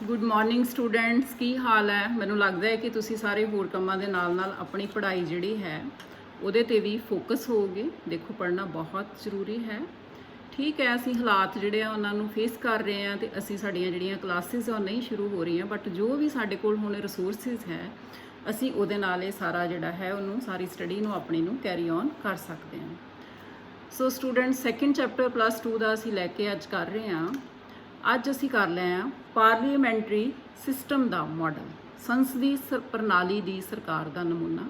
Good morning students, ਕੀ ਹਾਲ ਹੈ। ਮੈਨੂੰ ਲੱਗਦਾ ਹੈ ਕਿ ਤੁਸੀਂ ਸਾਰੇ ਹੋਰ ਕੰਮਾਂ ਦੇ ਨਾਲ ਆਪਣੀ ਪੜ੍ਹਾਈ ਜਿਹੜੀ ਹੈ ਉਹਦੇ ਤੇ ਵੀ ਫੋਕਸ ਹੋਵੋਗੇ। ਦੇਖੋ, ਪੜ੍ਹਨਾ ਬਹੁਤ ਜ਼ਰੂਰੀ ਹੈ। ਠੀਕ ਹੈ, ਅਸੀਂ ਹਾਲਾਤ ਜਿਹੜੇ ਆ ਉਹਨਾਂ ਨੂੰ ਫੇਸ ਕਰ ਰਹੇ ਹਾਂ ਤੇ ਅਸੀਂ ਸਾਡੀਆਂ ਜਿਹੜੀਆਂ ਕਲਾਸਿਸ ਆ ਉਹ ਨਹੀਂ ਸ਼ੁਰੂ ਹੋ ਰਹੀਆਂ, ਬਟ ਜੋ ਵੀ ਸਾਡੇ ਕੋਲ ਹੁਣ ਰਿਸੋਰਸਿਸ ਹੈ ਅਸੀਂ ਉਹਦੇ ਨਾਲ ਇਹ ਸਾਰਾ ਜਿਹੜਾ ਹੈ ਉਹਨੂੰ ਸਾਰੀ ਸਟੱਡੀ ਨੂੰ ਆਪਣੀ ਨੂੰ ਕੈਰੀ ਔਨ ਕਰ ਸਕਦੇ ਹਾਂ। So students, second chapter plus 2 ਦਾ ਅਸੀਂ ਲੈ ਕੇ ਅੱਜ ਕਰ ਰਹੇ ਹਾਂ। ਅੱਜ ਅਸੀਂ ਕਰ ਲਿਆ ਹਾਂ ਪਾਰਲੀਮੈਂਟਰੀ ਸਿਸਟਮ ਦਾ ਮਾਡਲ, ਸੰਸਦੀ ਪ੍ਰਣਾਲੀ ਦੀ ਸਰਕਾਰ ਦਾ ਨਮੂਨਾ।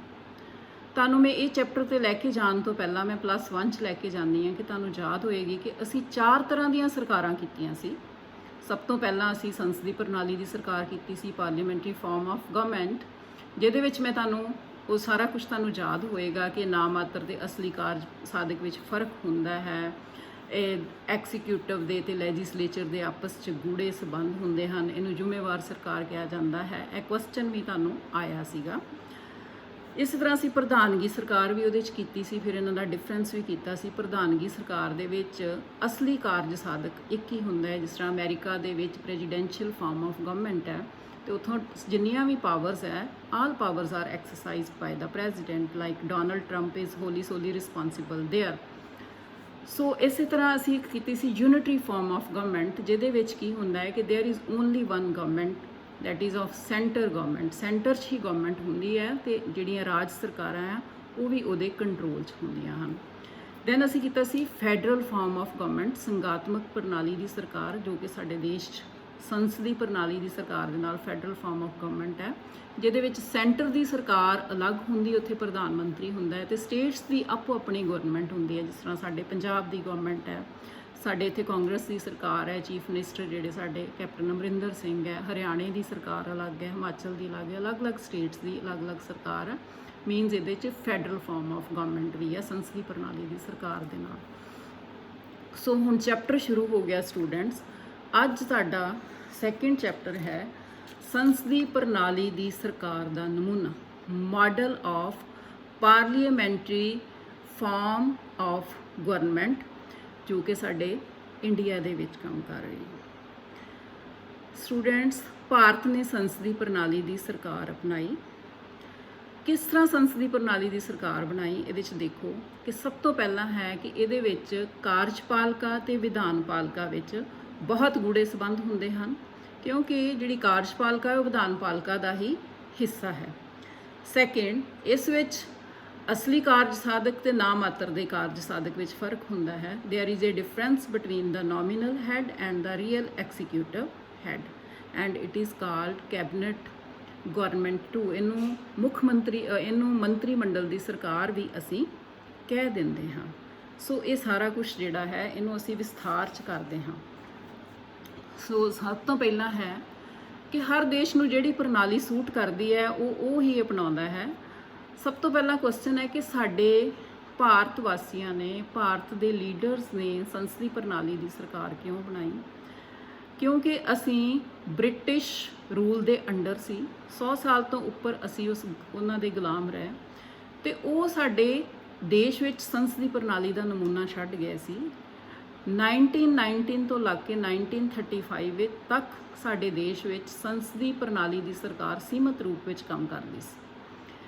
ਤੁਹਾਨੂੰ ਮੈਂ ਇਹ ਚੈਪਟਰ ਤੇ ਲੈ ਕੇ ਜਾਣ ਤੋਂ ਪਹਿਲਾਂ ਮੈਂ ਪਲੱਸ 1 ਚ ਲੈ ਕੇ ਜਾਂਦੀ ਹਾਂ ਕਿ ਤੁਹਾਨੂੰ ਯਾਦ ਹੋਏਗੀ ਕਿ ਅਸੀਂ 4 ਤਰ੍ਹਾਂ ਦੀਆਂ ਸਰਕਾਰਾਂ ਕੀਤੀਆਂ ਸੀ। ਸਭ ਤੋਂ ਪਹਿਲਾਂ ਅਸੀਂ ਸੰਸਦੀ ਪ੍ਰਣਾਲੀ ਦੀ ਸਰਕਾਰ ਕੀਤੀ ਸੀ, ਪਾਰਲੀਮੈਂਟਰੀ ਫਾਰਮ ਆਫ ਗਵਰਨਮੈਂਟ, ਜਿਹਦੇ ਵਿੱਚ ਮੈਂ ਤੁਹਾਨੂੰ ਉਹ ਸਾਰਾ ਕੁਝ ਤੁਹਾਨੂੰ ਯਾਦ ਹੋਏਗਾ ਕਿ ਨਾ ਮਾਤਰ ਦੇ ਅਸਲੀ ਕਾਰਜ ਸਾਧਕ ਵਿੱਚ ਫਰਕ ਹੁੰਦਾ ਹੈ। ਐਕਸੀਕਿਊਟਿਵ ਦੇ ਤੇ ਲੈਜਿਸਲੇਚਰ ਦੇ ਆਪਸ 'ਚ ਗੂੜੇ ਸੰਬੰਧ ਹੁੰਦੇ ਹਨ। ਇਹਨੂੰ ਜ਼ਿੰਮੇਵਾਰ ਸਰਕਾਰ ਕਿਹਾ ਜਾਂਦਾ ਹੈ। ਇਹ ਕੁਐਸਚਨ ਵੀ ਤੁਹਾਨੂੰ ਆਇਆ ਸੀਗਾ। ਇਸ ਤਰ੍ਹਾਂ ਅਸੀਂ ਪ੍ਰਧਾਨਗੀ ਸਰਕਾਰ ਵੀ ਉਹਦੇ 'ਚ ਕੀਤੀ ਸੀ, ਫਿਰ ਇਹਨਾਂ ਦਾ ਡਿਫਰੈਂਸ ਵੀ ਕੀਤਾ ਸੀ। ਪ੍ਰਧਾਨਗੀ ਸਰਕਾਰ ਦੇ ਵਿੱਚ ਅਸਲੀ ਕਾਰਜ ਸਾਧਕ ਇੱਕ ਹੀ ਹੁੰਦਾ ਹੈ। ਜਿਸ ਤਰ੍ਹਾਂ ਅਮਰੀਕਾ ਦੇ ਵਿੱਚ ਪ੍ਰੈਜ਼ੀਡੈਂਸ਼ੀਅਲ ਫਾਰਮ ਆਫ ਗਵਰਨਮੈਂਟ ਹੈ ਤੇ ਉੱਥੋਂ ਜਿੰਨੀਆਂ ਵੀ ਪਾਵਰਸ ਹੈ, all powers are exercised by the president, like Donald Trump is wholly solely responsible there. So ਇਸੇ ਤਰ੍ਹਾਂ ਅਸੀਂ ਕੀਤੀ ਸੀ ਯੂਨਿਟਰੀ ਫਾਰਮ ਆਫ ਗਵਰਨਮੈਂਟ, ਜਿਹਦੇ ਵਿੱਚ ਕੀ ਹੁੰਦਾ ਹੈ ਕਿ there is only one government, that is of centre government. Centre 'ਚ ਹੀ ਗਵਰਨਮੈਂਟ ਹੁੰਦੀ ਹੈ ਤੇ ਜਿਹੜੀਆਂ ਰਾਜ ਸਰਕਾਰਾਂ ਆ ਉਹ ਵੀ ਉਹਦੇ ਕੰਟਰੋਲ 'ਚ ਹੁੰਦੀਆਂ ਹਨ। ਦੈਨ ਅਸੀਂ ਕੀਤਾ ਸੀ ਫੈਡਰਲ ਫਾਰਮ ਆਫ ਗਵਰਨਮੈਂਟ, ਸੰਘਾਤਮਕ ਪ੍ਰਣਾਲੀ ਦੀ ਸਰਕਾਰ, ਜੋ ਕਿ ਸਾਡੇ ਦੇਸ਼ 'ਚ ਸੰਸਦੀ ਪ੍ਰਣਾਲੀ ਦੀ ਸਰਕਾਰ ਦੇ ਨਾਲ ਫੈਡਰਲ ਫਾਰਮ ਆਫ ਗਵਰਨਮੈਂਟ ਹੈ, ਜਿਹਦੇ ਵਿੱਚ ਸੈਂਟਰ ਦੀ ਸਰਕਾਰ ਅਲੱਗ ਹੁੰਦੀ, ਉੱਥੇ ਪ੍ਰਧਾਨ ਮੰਤਰੀ ਹੁੰਦਾ ਹੈ ਤੇ ਸਟੇਟਸ ਦੀ ਆਪੋ ਆਪਣੀ ਗਵਰਨਮੈਂਟ ਹੁੰਦੀ ਹੈ। ਜਿਸ ਤਰ੍ਹਾਂ ਸਾਡੇ ਪੰਜਾਬ ਦੀ ਗਵਰਨਮੈਂਟ ਹੈ, ਸਾਡੇ ਇੱਥੇ ਕਾਂਗਰਸ ਦੀ ਸਰਕਾਰ ਹੈ, ਚੀਫ ਮਿਨਿਸਟਰ ਜਿਹੜੇ ਸਾਡੇ ਕੈਪਟਨ ਅਮਰਿੰਦਰ ਸਿੰਘ ਹੈ, ਹਰਿਆਣੇ ਦੀ ਸਰਕਾਰ ਅਲੱਗ ਹੈ, ਹਿਮਾਚਲ ਦੀ ਅਲੱਗ ਹੈ, ਅਲੱਗ-ਅਲੱਗ ਸਟੇਟਸ ਦੀ ਅਲੱਗ-ਅਲੱਗ ਸਰਕਾਰ ਹੈ। ਮੀਨਸ ਇਹਦੇ 'ਚ ਫੈਡਰਲ ਫਾਰਮ ਆਫ ਗਵਰਨਮੈਂਟ ਵੀ ਹੈ ਸੰਸਦੀ ਪ੍ਰਣਾਲੀ ਦੀ ਸਰਕਾਰ ਦੇ ਨਾਲ। ਸੋ ਹੁਣ ਚੈਪਟਰ ਸ਼ੁਰੂ ਹੋ ਗਿਆ ਸਟੂਡੈਂਟਸ। ਅੱਜ ਸਾਡਾ ਸੈਕਿੰਡ ਚੈਪਟਰ ਹੈ ਸੰਸਦੀ ਪ੍ਰਣਾਲੀ ਦੀ ਸਰਕਾਰ ਦਾ ਨਮੂਨਾ, model of parliamentary form of government, ਜੋ ਕਿ ਸਾਡੇ ਇੰਡੀਆ ਦੇ ਵਿੱਚ ਕੰਮ ਕਰ ਰਹੀ ਹੈ। ਸਟੂਡੈਂਟਸ, ਭਾਰਤ ਨੇ ਸੰਸਦੀ ਪ੍ਰਣਾਲੀ ਦੀ ਸਰਕਾਰ ਅਪਣਾਈ। ਕਿਸ ਤਰ੍ਹਾਂ ਸੰਸਦੀ ਪ੍ਰਣਾਲੀ ਦੀ ਸਰਕਾਰ ਬਣਾਈ, ਇਹਦੇ 'ਚ ਦੇਖੋ ਕਿ ਸਭ ਤੋਂ ਪਹਿਲਾਂ ਹੈ ਕਿ ਇਹਦੇ ਵਿੱਚ ਕਾਰਜਪਾਲਿਕਾ ਤੇ ਵਿਧਾਨਪਾਲਿਕਾ ਵਿੱਚ ਬਹੁਤ ਗੂੜੇ ਸੰਬੰਧ ਹੁੰਦੇ ਹਨ, ਕਿਉਂਕਿ ਜਿਹੜੀ ਕਾਰਜਪਾਲਿਕਾ ਹੈ ਉਹ ਵਿਧਾਨਪਾਲਿਕਾ ਦਾ ਹੀ ਹਿੱਸਾ ਹੈ। ਸੈਕਿੰਡ, ਇਸ ਵਿੱਚ ਅਸਲੀ ਕਾਰਜ ਸਾਧਕ ਤੇ ਨਾ ਮਾਤਰ ਦੇ ਕਾਰਜ ਸਾਧਕ ਵਿੱਚ ਫਰਕ ਹੁੰਦਾ ਹੈ। There is a difference between the nominal head and the real executive head and it is called cabinet government too. ਇਹਨੂੰ ਮੁੱਖ ਮੰਤਰੀ, ਇਹਨੂੰ ਮੰਤਰੀ ਮੰਡਲ ਦੀ ਸਰਕਾਰ ਵੀ ਅਸੀਂ ਕਹਿ ਦਿੰਦੇ ਹਾਂ। ਸੋ ਇਹ ਸਾਰਾ ਕੁਝ ਜਿਹੜਾ ਹੈ ਇਹਨੂੰ ਅਸੀਂ ਵਿਸਥਾਰ 'ਚ ਕਰਦੇ ਹਾਂ। ਸੋ ਸਭ ਤੋਂ ਪਹਿਲਾਂ ਹੈ ਕਿ ਹਰ ਦੇਸ਼ ਨੂੰ ਜਿਹੜੀ ਪ੍ਰਣਾਲੀ ਸੂਟ ਕਰਦੀ ਹੈ ਉਹ ਹੀ ਅਪਣਾਉਂਦਾ ਹੈ। ਸਭ ਤੋਂ ਪਹਿਲਾਂ ਕੁਐਸਚਨ ਹੈ ਕਿ ਸਾਡੇ ਭਾਰਤ ਵਾਸੀਆਂ ਨੇ, ਭਾਰਤ ਦੇ ਲੀਡਰਸ ਨੇ ਸੰਸਦੀ ਪ੍ਰਣਾਲੀ ਦੀ ਸਰਕਾਰ ਕਿਉਂ ਬਣਾਈ? ਕਿਉਂਕਿ ਅਸੀਂ ਬ੍ਰਿਟਿਸ਼ ਰੂਲ ਦੇ ਅੰਡਰ ਸੀ, 100 ਸਾਲ ਤੋਂ ਉੱਪਰ ਅਸੀਂ ਉਹਨਾਂ ਦੇ ਗੁਲਾਮ ਰਹੇ ਤੇ ਉਹ ਸਾਡੇ ਦੇਸ਼ ਵਿੱਚ ਸੰਸਦੀ ਪ੍ਰਣਾਲੀ ਦਾ ਨਮੂਨਾ ਛੱਡ ਗਏ ਸੀ। 1919 ਤੋਂ ਲੱਗ ਕੇ 1935 ਤੱਕ ਸਾਡੇ ਦੇਸ਼ ਵਿੱਚ ਸੰਸਦੀ ਪ੍ਰਣਾਲੀ ਦੀ ਸਰਕਾਰ ਸੀਮਤ ਰੂਪ ਵਿੱਚ ਕੰਮ ਕਰਦੀ ਸੀ।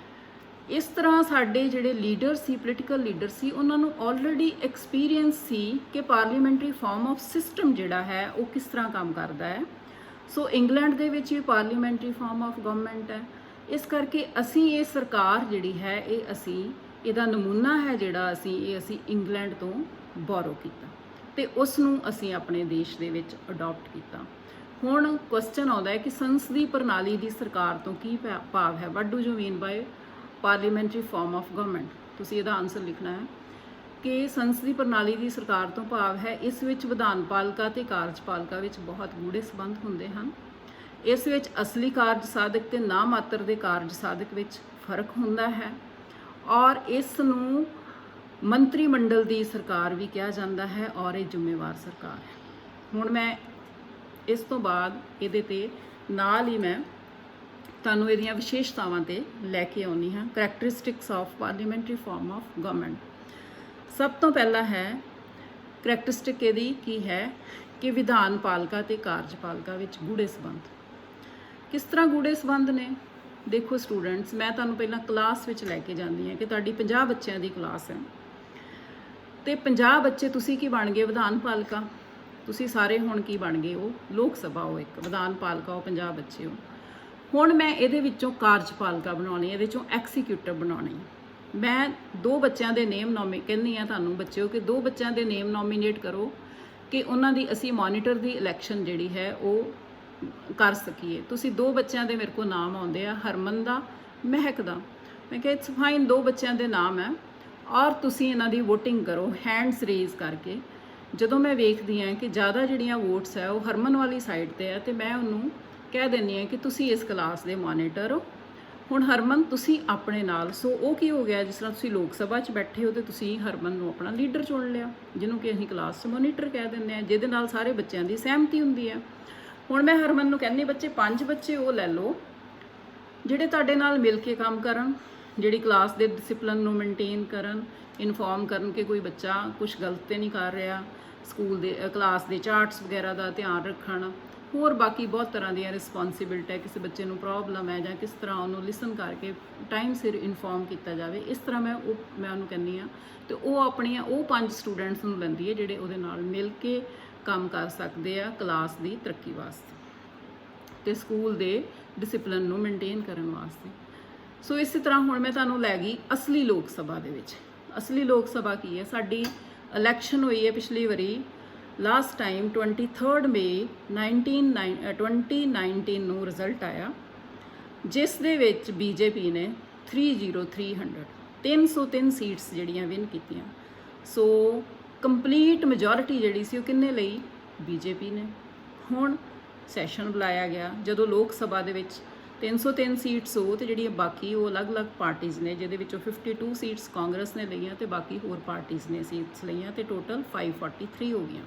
ਇਸ ਤਰ੍ਹਾਂ ਸਾਡੇ ਜਿਹੜੇ ਲੀਡਰ ਸੀ, ਪੋਲੀਟੀਕਲ ਲੀਡਰ ਸੀ, ਉਹਨਾਂ ਨੂੰ ਆਲਰੇਡੀ ਐਕਸਪੀਰੀਅੰਸ ਸੀ ਕਿ ਪਾਰਲੀਮੈਂਟਰੀ ਫਾਰਮ ਆਫ ਸਿਸਟਮ ਜਿਹੜਾ ਹੈ ਉਹ ਕਿਸ ਤਰ੍ਹਾਂ ਕੰਮ ਕਰਦਾ ਹੈ। ਸੋ ਇੰਗਲੈਂਡ ਦੇ ਵਿੱਚ ਵੀ ਪਾਰਲੀਮੈਂਟਰੀ ਫਾਰਮ ਆਫ ਗਵਰਨਮੈਂਟ ਹੈ। ਇਸ ਕਰਕੇ ਅਸੀਂ ਇਹ ਸਰਕਾਰ ਜਿਹੜੀ ਹੈ ਇਹਦਾ ਨਮੂਨਾ ਹੈ ਜਿਹੜਾ ਅਸੀਂ ਇੰਗਲੈਂਡ ਤੋਂ ਬੋਰੋ ਕੀਤਾ ਤੇ ਉਸ ਨੂੰ ਅਸੀਂ ਆਪਣੇ ਦੇਸ਼ ਦੇ ਵਿੱਚ ਅਡਾਪਟ ਕੀਤਾ। ਹੁਣ ਕੁਐਸਚਨ ਆਉਂਦਾ ਹੈ ਕਿ ਸੰਸਦੀ ਪ੍ਰਣਾਲੀ ਦੀ ਸਰਕਾਰ ਤੋਂ ਕੀ ਭਾਵ ਹੈ? What do you mean by parliamentary form of government? ਤੁਸੀਂ ਇਹਦਾ ਆਨਸਰ ਲਿਖਣਾ ਹੈ ਕਿ ਸੰਸਦੀ ਪ੍ਰਣਾਲੀ ਦੀ ਸਰਕਾਰ ਤੋਂ ਭਾਵ ਹੈ ਇਸ ਵਿੱਚ ਵਿਧਾਨਪਾਲਿਕਾ ਤੇ ਕਾਰਜਪਾਲਿਕਾ ਵਿੱਚ ਬਹੁਤ ਗੂੜੇ ਸੰਬੰਧ ਹੁੰਦੇ ਹਨ। ਇਸ ਵਿੱਚ ਅਸਲੀ ਕਾਰਜ ਸਾਧਕ ਤੇ ਨਾ ਮਾਤਰ ਦੇ ਕਾਰਜ ਸਾਧਕ ਵਿੱਚ ਫਰਕ ਹੁੰਦਾ ਹੈ ਔਰ ਇਸ ਨੂੰ ਮੰਤਰੀ ਮੰਡਲ ਦੀ ਸਰਕਾਰ ਵੀ ਕਿਹਾ ਜਾਂਦਾ ਹੈ ਔਰ ਇਹ ਜ਼ਿੰਮੇਵਾਰ ਸਰਕਾਰ ਹੈ। ਹੁਣ ਮੈਂ ਇਸ ਤੋਂ ਬਾਅਦ ਇਹਦੇ ਤੇ ਨਾਲ ਹੀ ਮੈਂ ਤੁਹਾਨੂੰ ਇਹਦੀਆਂ ਵਿਸ਼ੇਸ਼ਤਾਵਾਂ ਤੇ ਲੈ ਕੇ ਆਉਣੀ ਹਾਂ। Characteristics of parliamentary form of government. ਸਭ ਤੋਂ ਪਹਿਲਾਂ ਹੈ ਕਰੈਕਟਰਿਸਟਿਕ ਇਹਦੀ ਕੀ ਹੈ ਕਿ ਵਿਧਾਨਪਾਲਿਕਾ ਤੇ ਕਾਰਜਪਾਲਿਕਾ ਵਿੱਚ ਗੂੜੇ ਸੰਬੰਧ। ਕਿਸ ਤਰ੍ਹਾਂ ਗੂੜੇ ਸੰਬੰਧ ਨੇ? ਦੇਖੋ ਸਟੂਡੈਂਟਸ, ਮੈਂ ਤੁਹਾਨੂੰ ਪਹਿਲਾਂ ਕਲਾਸ ਵਿੱਚ ਲੈ ਕੇ ਜਾਂਦੀ ਹਾਂ ਕਿ ਤੁਹਾਡੀ 50 ਬੱਚਿਆਂ ਦੀ ਕਲਾਸ ਹੈ ਤੇ 50 ਬੱਚੇ ਤੁਸੀਂ ਕੀ ਬਣ ਗਏ? ਵਿਧਾਨ ਪਾਲਿਕਾ। ਤੁਸੀਂ ਸਾਰੇ ਹੁਣ ਕੀ ਬਣ ਗਏ? ਉਹ ਲੋਕ ਸਭਾ ਹੋ, ਇੱਕ ਵਿਧਾਨ ਪਾਲਿਕਾ ਉਹ 50 ਬੱਚੇ ਹੋ। ਹੁਣ ਮੈਂ ਇਹਦੇ ਵਿੱਚੋਂ ਕਾਰਜਪਾਲਿਕਾ ਬਣਾਉਣੀ, ਇਹਦੇ ਵਿੱਚੋਂ ਐਕਸੀਕਿਊਟਿਵ ਬਣਾਉਣੀ। ਮੈਂ 2 ਬੱਚਿਆਂ ਦੇ ਨੇਮ ਕਹਿੰਦੀ ਆ ਤੁਹਾਨੂੰ ਬੱਚਿਓ ਕਿ 2 ਬੱਚਿਆਂ ਦੇ ਨੇਮ ਨੋਮੀਨੇਟ ਕਰੋ ਕਿ ਉਹਨਾਂ ਦੀ ਅਸੀਂ ਮੋਨੀਟਰ ਦੀ ਇਲੈਕਸ਼ਨ ਜਿਹੜੀ ਹੈ ਉਹ ਕਰ ਸਕੀਏ। ਤੁਸੀਂ 2 ਬੱਚਿਆਂ ਦੇ ਮੇਰੇ ਕੋਲ ਨਾਮ ਆਉਂਦੇ ਆ, ਹਰਮਨ ਦਾ, ਮਹਿਕ ਦਾ। ਮੈਂ ਕਿਹਾ ਇਟਸ ਫਾਈਨ, 2 ਬੱਚਿਆਂ ਦੇ ਨਾਮ ਹੈ ਔਰ ਤੁਸੀਂ ਇਹਨਾਂ ਦੀ ਵੋਟਿੰਗ ਕਰੋ ਹੈਂਡਸ ਰੇਜ਼ ਕਰਕੇ। ਜਦੋਂ ਮੈਂ ਵੇਖਦੀ ਹਾਂ ਕਿ ਜ਼ਿਆਦਾ ਜਿਹੜੀਆਂ ਵੋਟਸ ਹੈ ਉਹ ਹਰਮਨ ਵਾਲੀ ਸਾਈਡ ਤੇ ਹੈ ਤੇ ਮੈਂ ਉਹਨੂੰ ਕਹਿ ਦਿੰਦੀ ਹਾਂ ਕਿ ਤੁਸੀਂ ਇਸ ਕਲਾਸ ਦੇ ਮੋਨੀਟਰ ਹੋ। ਹੁਣ ਹਰਮਨ ਤੁਸੀਂ ਆਪਣੇ ਨਾਲ, ਸੋ ਉਹ ਕੀ ਹੋ ਗਿਆ, ਜਿਸ ਤਰ੍ਹਾਂ ਤੁਸੀਂ ਲੋਕ ਸਭਾ 'ਚ ਬੈਠੇ ਹੋ ਤੇ ਤੁਸੀਂ ਹਰਮਨ ਨੂੰ ਆਪਣਾ ਲੀਡਰ ਚੁਣ ਲਿਆ, ਜਿਹਨੂੰ ਕਿ ਅਸੀਂ ਕਲਾਸ 'ਚ ਮੋਨੀਟਰ ਕਹਿ ਦਿੰਦੇ ਹਾਂ, ਜਿਹਦੇ ਨਾਲ ਸਾਰੇ ਬੱਚਿਆਂ ਦੀ ਸਹਿਮਤੀ ਹੁੰਦੀ ਹੈ। ਹੁਣ ਮੈਂ ਹਰਮਨ ਨੂੰ ਕਹਿੰਦੀ ਬੱਚੇ 5 ਬੱਚੇ ਉਹ ਲੈ ਲਓ ਜਿਹੜੇ ਤੁਹਾਡੇ ਨਾਲ ਮਿਲ ਕੇ ਕੰਮ ਕਰਨ, ਜਿਹੜੀ ਕਲਾਸ ਦੇ ਡਿਸਪਲਿਨ ਨੂੰ ਮੇਨਟੇਨ ਕਰਨ, ਇਨਫੋਰਮ ਕਰਨ ਕਿ ਕੋਈ ਬੱਚਾ ਕੁਝ ਗਲਤ ਤੇ ਨਹੀਂ ਕਰ ਰਿਹਾ, ਸਕੂਲ ਦੇ ਕਲਾਸ ਦੇ ਚਾਰਟਸ ਵਗੈਰਾ ਦਾ ਧਿਆਨ ਰੱਖਣ, ਹੋਰ ਬਾਕੀ ਬਹੁਤ ਤਰ੍ਹਾਂ ਦੀਆਂ ਰਿਸਪੌਂਸਿਬਿਲਟੀ ਹੈ। ਕਿਸੇ ਬੱਚੇ ਨੂੰ ਪ੍ਰੋਬਲਮ ਹੈ ਜਾਂ ਕਿਸ ਤਰ੍ਹਾਂ ਉਹਨੂੰ ਲਿਸਨ ਕਰਕੇ ਟਾਈਮ ਸਿਰ ਇਨਫੋਰਮ ਕੀਤਾ ਜਾਵੇ, ਇਸ ਤਰ੍ਹਾਂ ਮੈਂ ਉਹਨੂੰ ਕਹਿੰਦੀ ਹਾਂ। ਤੇ ਉਹ ਆਪਣੀਆਂ ਉਹ 5 ਸਟੂਡੈਂਟਸ ਨੂੰ ਲੈਂਦੀ ਹੈ ਜਿਹੜੇ ਉਹਦੇ ਨਾਲ ਮਿਲ ਕੇ ਕੰਮ ਕਰ ਸਕਦੇ ਆ ਕਲਾਸ ਦੀ ਤਰੱਕੀ ਵਾਸਤੇ ਤੇ ਸਕੂਲ ਦੇ ਡਿਸਪਲਿਨ ਨੂੰ ਮੇਨਟੇਨ ਕਰਨ ਵਾਸਤੇ। ਸੋ ਇਸੇ ਤਰ੍ਹਾਂ ਹੁਣ ਮੈਂ ਤੁਹਾਨੂੰ ਲੈ ਗਈ ਅਸਲੀ ਲੋਕ ਸਭਾ ਦੇ ਵਿੱਚ। ਅਸਲੀ ਲੋਕ ਸਭਾ ਕੀ ਹੈ? ਸਾਡੀ ਇਲੈਕਸ਼ਨ ਹੋਈ ਹੈ ਪਿਛਲੀ ਵਾਰੀ, ਲਾਸਟ ਟਾਈਮ 23 ਮਈ 2019 ਨੂੰ ਰਿਜ਼ਲਟ ਆਇਆ, ਜਿਸ ਦੇ ਵਿੱਚ ਬੀਜੇਪੀ ਨੇ 303 ਸੀਟਸ ਜਿਹੜੀਆਂ ਵਿਨ ਕੀਤੀਆਂ। ਸੋ ਕੰਪਲੀਟ ਮੈਜੋਰਿਟੀ ਜਿਹੜੀ ਸੀ ਉਹ ਕਿੰਨੇ ਲਈ? ਬੀਜੇਪੀ ਨੇ। ਹੁਣ ਸੈਸ਼ਨ ਬੁਲਾਇਆ ਗਿਆ ਜਦੋਂ ਲੋਕ ਸਭਾ ਦੇ ਵਿੱਚ 303 ਸੀਟਸ ਹੋ ਤੇ ਜਿਹੜੀਆਂ ਬਾਕੀ ਉਹ ਅਲੱਗ-ਅਲੱਗ ਪਾਰਟੀਆਂ ਨੇ, ਜਿਹਦੇ ਵਿੱਚੋਂ 52 ਸੀਟਸ ਕਾਂਗਰਸ ਨੇ ਲਈਆਂ ਤੇ ਬਾਕੀ ਹੋਰ ਪਾਰਟੀਆਂ ਨੇ ਸੀਟਸ ਲਈਆਂ ਤੇ ਟੋਟਲ 543 ਹੋ ਗਈਆਂ।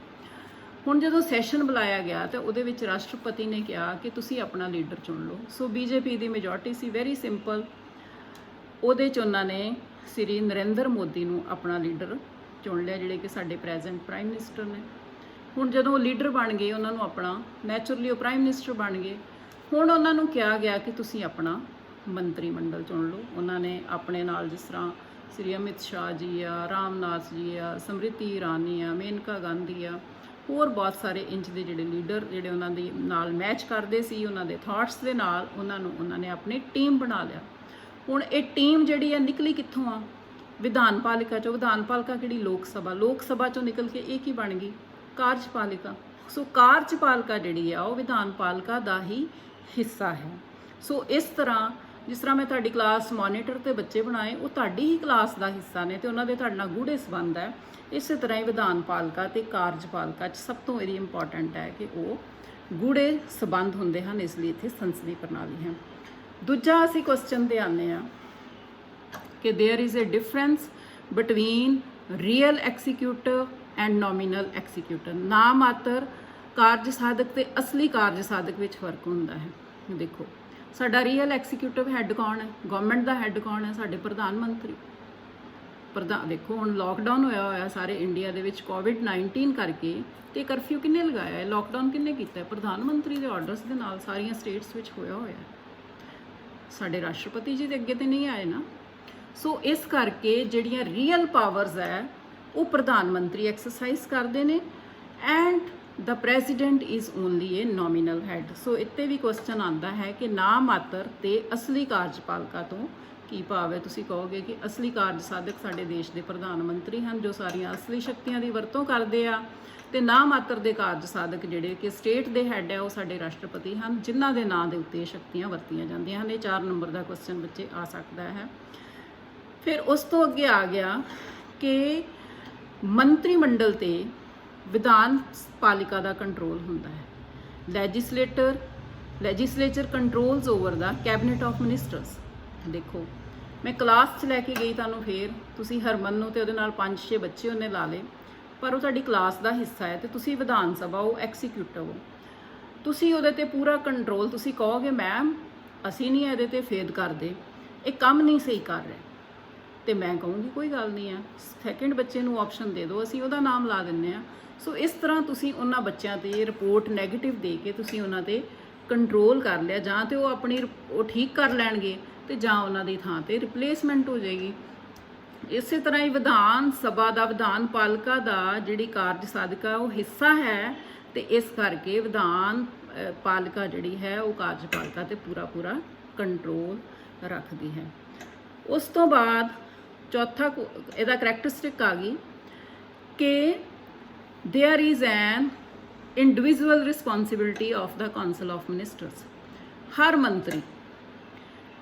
ਹੁਣ ਜਦੋਂ ਸੈਸ਼ਨ ਬੁਲਾਇਆ ਗਿਆ ਤਾਂ ਉਹਦੇ ਵਿੱਚ ਰਾਸ਼ਟਰਪਤੀ ਨੇ ਕਿਹਾ ਕਿ ਤੁਸੀਂ ਆਪਣਾ ਲੀਡਰ ਚੁਣ ਲਓ। ਸੋ ਬੀਜੇਪੀ ਦੀ ਮੈਜੋਰਟੀ ਸੀ, ਵੈਰੀ ਸਿੰਪਲ। ਉਹਦੇ 'ਚ ਉਹਨਾਂ ਨੇ ਸ੍ਰੀ ਨਰਿੰਦਰ ਮੋਦੀ ਨੂੰ ਆਪਣਾ ਲੀਡਰ ਚੁਣ ਲਿਆ, ਜਿਹੜੇ ਕਿ ਸਾਡੇ ਪ੍ਰੈਜ਼ੈਂਟ ਪ੍ਰਾਈਮ ਮਿਨਿਸਟਰ ਨੇ। ਹੁਣ ਜਦੋਂ ਲੀਡਰ ਬਣ ਗਏ, ਉਹਨਾਂ ਨੂੰ ਆਪਣਾ ਨੈਚੁਰਲੀ ਉਹ ਪ੍ਰਾਈਮ ਮਿਨਿਸਟਰ ਬਣ ਗਏ। ਹੁਣ ਉਹਨਾਂ ਨੂੰ ਕਿਹਾ ਗਿਆ ਕਿ ਤੁਸੀਂ ਆਪਣਾ ਮੰਤਰੀ ਮੰਡਲ ਚੁਣ ਲਓ। ਉਹਨਾਂ ਨੇ ਆਪਣੇ ਨਾਲ ਜਿਸ ਤਰ੍ਹਾਂ ਸ੍ਰੀ ਅਮਿਤ ਸ਼ਾਹ ਜੀ ਆ, ਰਾਮਨਾਥ ਜੀ ਆ, ਸਮ੍ਰਿਤੀ ਇਰਾਨੀ ਆ, ਮੇਨਕਾ ਗਾਂਧੀ ਆ, ਹੋਰ ਬਹੁਤ ਸਾਰੇ ਇੰਚ ਦੇ ਜਿਹੜੇ ਲੀਡਰ ਜਿਹੜੇ ਉਹਨਾਂ ਦੇ ਨਾਲ ਮੈਚ ਕਰਦੇ ਸੀ, ਉਹਨਾਂ ਦੇ ਥਾਟਸ ਦੇ ਨਾਲ ਉਹਨਾਂ ਨੇ ਆਪਣੀ ਟੀਮ ਬਣਾ ਲਿਆ। ਹੁਣ ਇਹ ਟੀਮ ਜਿਹੜੀ ਹੈ ਨਿਕਲੀ ਕਿੱਥੋਂ ਆ? ਵਿਧਾਨ ਪਾਲਿਕਾ 'ਚੋਂ। ਵਿਧਾਨ ਪਾਲਿਕਾ ਕਿਹੜੀ? ਲੋਕ ਸਭਾ। ਲੋਕ ਸਭਾ 'ਚੋਂ ਨਿਕਲ ਕੇ ਇਹ ਕੀ ਬਣ ਗਈ? ਕਾਰਜਪਾਲਿਕਾ। ਸੋ ਕਾਰਜਪਾਲਿਕਾ ਜਿਹੜੀ ਆ ਉਹ ਵਿਧਾਨ ਪਾਲਿਕਾ ਦਾ ਹੀ ਹਿੱਸਾ ਹੈ। ਸੋ ਇਸ ਤਰ੍ਹਾਂ ਜਿਸ ਤਰ੍ਹਾਂ ਮੈਂ ਤੁਹਾਡੀ ਕਲਾਸ ਮੋਨੀਟਰ ਤੇ ਬੱਚੇ ਬਣਾਏ, ਉਹ ਤੁਹਾਡੀ ਹੀ ਕਲਾਸ ਦਾ ਹਿੱਸਾ ਨੇ ਤੇ ਉਹਨਾਂ ਦੇ ਤੁਹਾਡੇ ਨਾਲ ਗੂੜੇ ਸੰਬੰਧ ਹੈ। ਇਸੇ ਤਰ੍ਹਾਂ ਹੀ ਵਿਧਾਨ ਪਾਲਿਕਾ ਤੇ ਕਾਰਜਪਾਲਿਕਾ 'ਚ ਸਭ ਤੋਂ ਇਹਦੀ ਇੰਪੋਰਟੈਂਟ ਹੈ ਕਿ ਉਹ ਗੂੜੇ ਸੰਬੰਧ ਹੁੰਦੇ ਹਨ, ਇਸ ਲਈ ਇੱਥੇ ਸੰਸਦੀ ਪ੍ਰਣਾਲੀ ਹੈ। ਦੂਜਾ ਅਸੀਂ ਕੁਐਸਚਨ ਤੇ ਆਉਂਦੇ ਹਾਂ ਕਿ there is a difference between real executive and nominal executive. ਨਾਮਾਤਰ ਕਾਰਜ ਸਾਧਕ ਤੇ ਅਸਲੀ ਕਾਰਜ ਸਾਧਕ ਵਿੱਚ ਫਰਕ ਹੁੰਦਾ ਹੈ। ਦੇਖੋ ਸਾਡਾ ਰੀਅਲ ਐਕਸੀਕਿਊਟਿਵ ਹੈੱਡ ਕੌਣ ਹੈ? ਗਵਰਨਮੈਂਟ ਦਾ ਹੈੱਡ ਕੌਣ ਹੈ? ਸਾਡੇ ਪ੍ਰਧਾਨ ਮੰਤਰੀ। ਦੇਖੋ ਹੁਣ ਲੋਕਡਾਊਨ ਹੋਇਆ ਸਾਰੇ ਇੰਡੀਆ ਦੇ ਵਿੱਚ ਕੋਵਿਡ-19 ਕਰਕੇ, ਤੇ ਕਰਫਿਊ ਕਿੰਨੇ ਲਗਾਇਆ ਹੈ? ਲੋਕਡਾਊਨ ਕਿੰਨੇ ਕੀਤਾ ਹੈ? ਪ੍ਰਧਾਨ ਮੰਤਰੀ ਦੇ ਆਰਡਰਸ ਦੇ ਨਾਲ ਸਾਰੀਆਂ ਸਟੇਟਸ ਵਿੱਚ ਹੋਇਆ ਹੈ। ਸਾਡੇ ਰਾਸ਼ਟਰਪਤੀ ਜੀ ਦੇ ਅੱਗੇ ਤੇ ਨਹੀਂ ਆਏ ਨਾ। ਸੋ ਇਸ ਕਰਕੇ ਜਿਹੜੀਆਂ ਰੀਅਲ ਪਾਵਰਸ ਹੈ ਉਹ ਪ੍ਰਧਾਨ ਮੰਤਰੀ ਐਕਸਰਸਾਈਜ਼ ਕਰਦੇ ਨੇ and the president is only a nominal head. So ਇੱਥੇ ਵੀ ਕੁਐਸਚਨ ਆਉਂਦਾ ਹੈ ਕਿ ਨਾ ਮਾਤਰ ਤੇ ਅਸਲੀ ਕਾਰਜਪਾਲਿਕਾ ਤੋਂ ਕੀ ਭਾਵ ਹੈ? ਤੁਸੀਂ ਕਹੋਗੇ ਕਿ ਅਸਲੀ ਕਾਰਜ ਸਾਧਕ ਸਾਡੇ ਦੇਸ਼ ਦੇ ਪ੍ਰਧਾਨ ਮੰਤਰੀ ਹਨ ਜੋ ਸਾਰੀਆਂ ਅਸਲੀ ਸ਼ਕਤੀਆਂ ਦੀ ਵਰਤੋਂ ਕਰਦੇ ਆ, ਤੇ ਨਾ ਮਾਤਰ ਦੇ ਕਾਰਜ ਸਾਧਕ ਜਿਹੜੇ ਕਿ ਸਟੇਟ ਦੇ ਹੈੱਡ ਹੈ ਉਹ ਸਾਡੇ ਰਾਸ਼ਟਰਪਤੀ ਹਨ, ਜਿਨ੍ਹਾਂ ਦੇ ਨਾਂ ਦੇ ਉੱਤੇ ਸ਼ਕਤੀਆਂ ਵਰਤੀਆਂ ਜਾਂਦੀਆਂ ਹਨ। ਇਹ 4 ਨੰਬਰ ਦਾ ਕੁਐਸਚਨ ਬੱਚੇ ਆ ਸਕਦਾ ਹੈ। ਫਿਰ ਉਸ ਤੋਂ ਅੱਗੇ ਆ ਗਿਆ ਕਿ ਮੰਤਰੀ ਮੰਡਲ ਤੇ ਵਿਧਾਨ ਪਾਲਿਕਾ ਦਾ ਕੰਟਰੋਲ ਹੁੰਦਾ ਹੈ। Legislature controls over the cabinet of ministers. ਦੇਖੋ ਮੈਂ ਕਲਾਸ 'ਚ ਲੈ ਕੇ ਗਈ ਤੁਹਾਨੂੰ, ਫਿਰ ਤੁਸੀਂ ਹਰਮਨ ਨੂੰ ਤੇ ਉਹਦੇ ਨਾਲ 5-6 ਬੱਚੇ ਉਹਨੇ ਲਾ ਲਏ, ਪਰ ਉਹ ਤੁਹਾਡੀ ਕਲਾਸ ਦਾ ਹਿੱਸਾ ਹੈ ਤੇ ਤੁਸੀਂ ਵਿਧਾਨ ਸਭਾ ਹੋ, ਐਕਸੀਕਿਊਟਿਵ ਹੋ, ਤੁਸੀਂ ਉਹਦੇ ਤੇ ਪੂਰਾ ਕੰਟਰੋਲ। ਤੁਸੀਂ ਕਹੋਗੇ ਮੈਮ ਅਸੀਂ ਨਹੀਂ ਇਹਦੇ ਤੇ ਫੇਦ ਕਰਦੇ, ਇਹ ਕੰਮ ਨਹੀਂ ਸਹੀ ਕਰ ਰਹੇ, ਤੇ ਮੈਂ ਕਹੂੰਗੀ ਕੋਈ ਗੱਲ ਨਹੀਂ ਆ, ਸੈਕਿੰਡ ਬੱਚੇ ਨੂੰ ਆਪਸ਼ਨ ਦੇ ਦਿਓ, ਅਸੀਂ ਉਹਦਾ ਨਾਮ ਲਾ ਦਿੰਦੇ ਹਾਂ। ਸੋ ਇਸ ਤਰ੍ਹਾਂ ਤੁਸੀਂ ਉਹਨਾਂ ਬੱਚਿਆਂ ਤੇ ਰਿਪੋਰਟ ਨੈਗੇਟਿਵ ਦੇ ਕੇ ਤੁਸੀਂ ਉਹਨਾਂ ਤੇ ਕੰਟਰੋਲ ਕਰ ਲਿਆ, ਜਾਂ ਤੇ ਉਹ ਆਪਣੀ ਉਹ ਠੀਕ ਕਰ ਲੈਣਗੇ ਤੇ ਜਾਂ ਉਹਨਾਂ ਦੀ ਥਾਂ ਤੇ ਰਿਪਲੇਸਮੈਂਟ ਹੋ ਜਾਏਗੀ। ਇਸੇ ਤਰ੍ਹਾਂ ਹੀ ਵਿਧਾਨ ਸਭਾ ਦਾ, ਵਿਧਾਨ ਪਾਲਿਕਾ ਦਾ ਜਿਹੜੀ ਕਾਰਜ ਸਾਧਿਕਾ ਉਹ ਹਿੱਸਾ ਹੈ, ਤੇ ਇਸ ਕਰਕੇ ਵਿਧਾਨ ਪਾਲਿਕਾ ਜਿਹੜੀ ਹੈ ਉਹ ਕਾਰਜਪਾਲਿਕਾ ਤੇ ਪੂਰਾ ਕੰਟਰੋਲ ਰੱਖਦੀ ਹੈ। ਉਸ ਤੋਂ ਬਾਅਦ ਚੌਥਾ ਇਹਦਾ ਕਰੈਕਟਰਿਸਟਿਕ ਆ ਗਈ ਕਿ there is an individual responsibility of the council of ministers। ਹਰ ਮੰਤਰੀ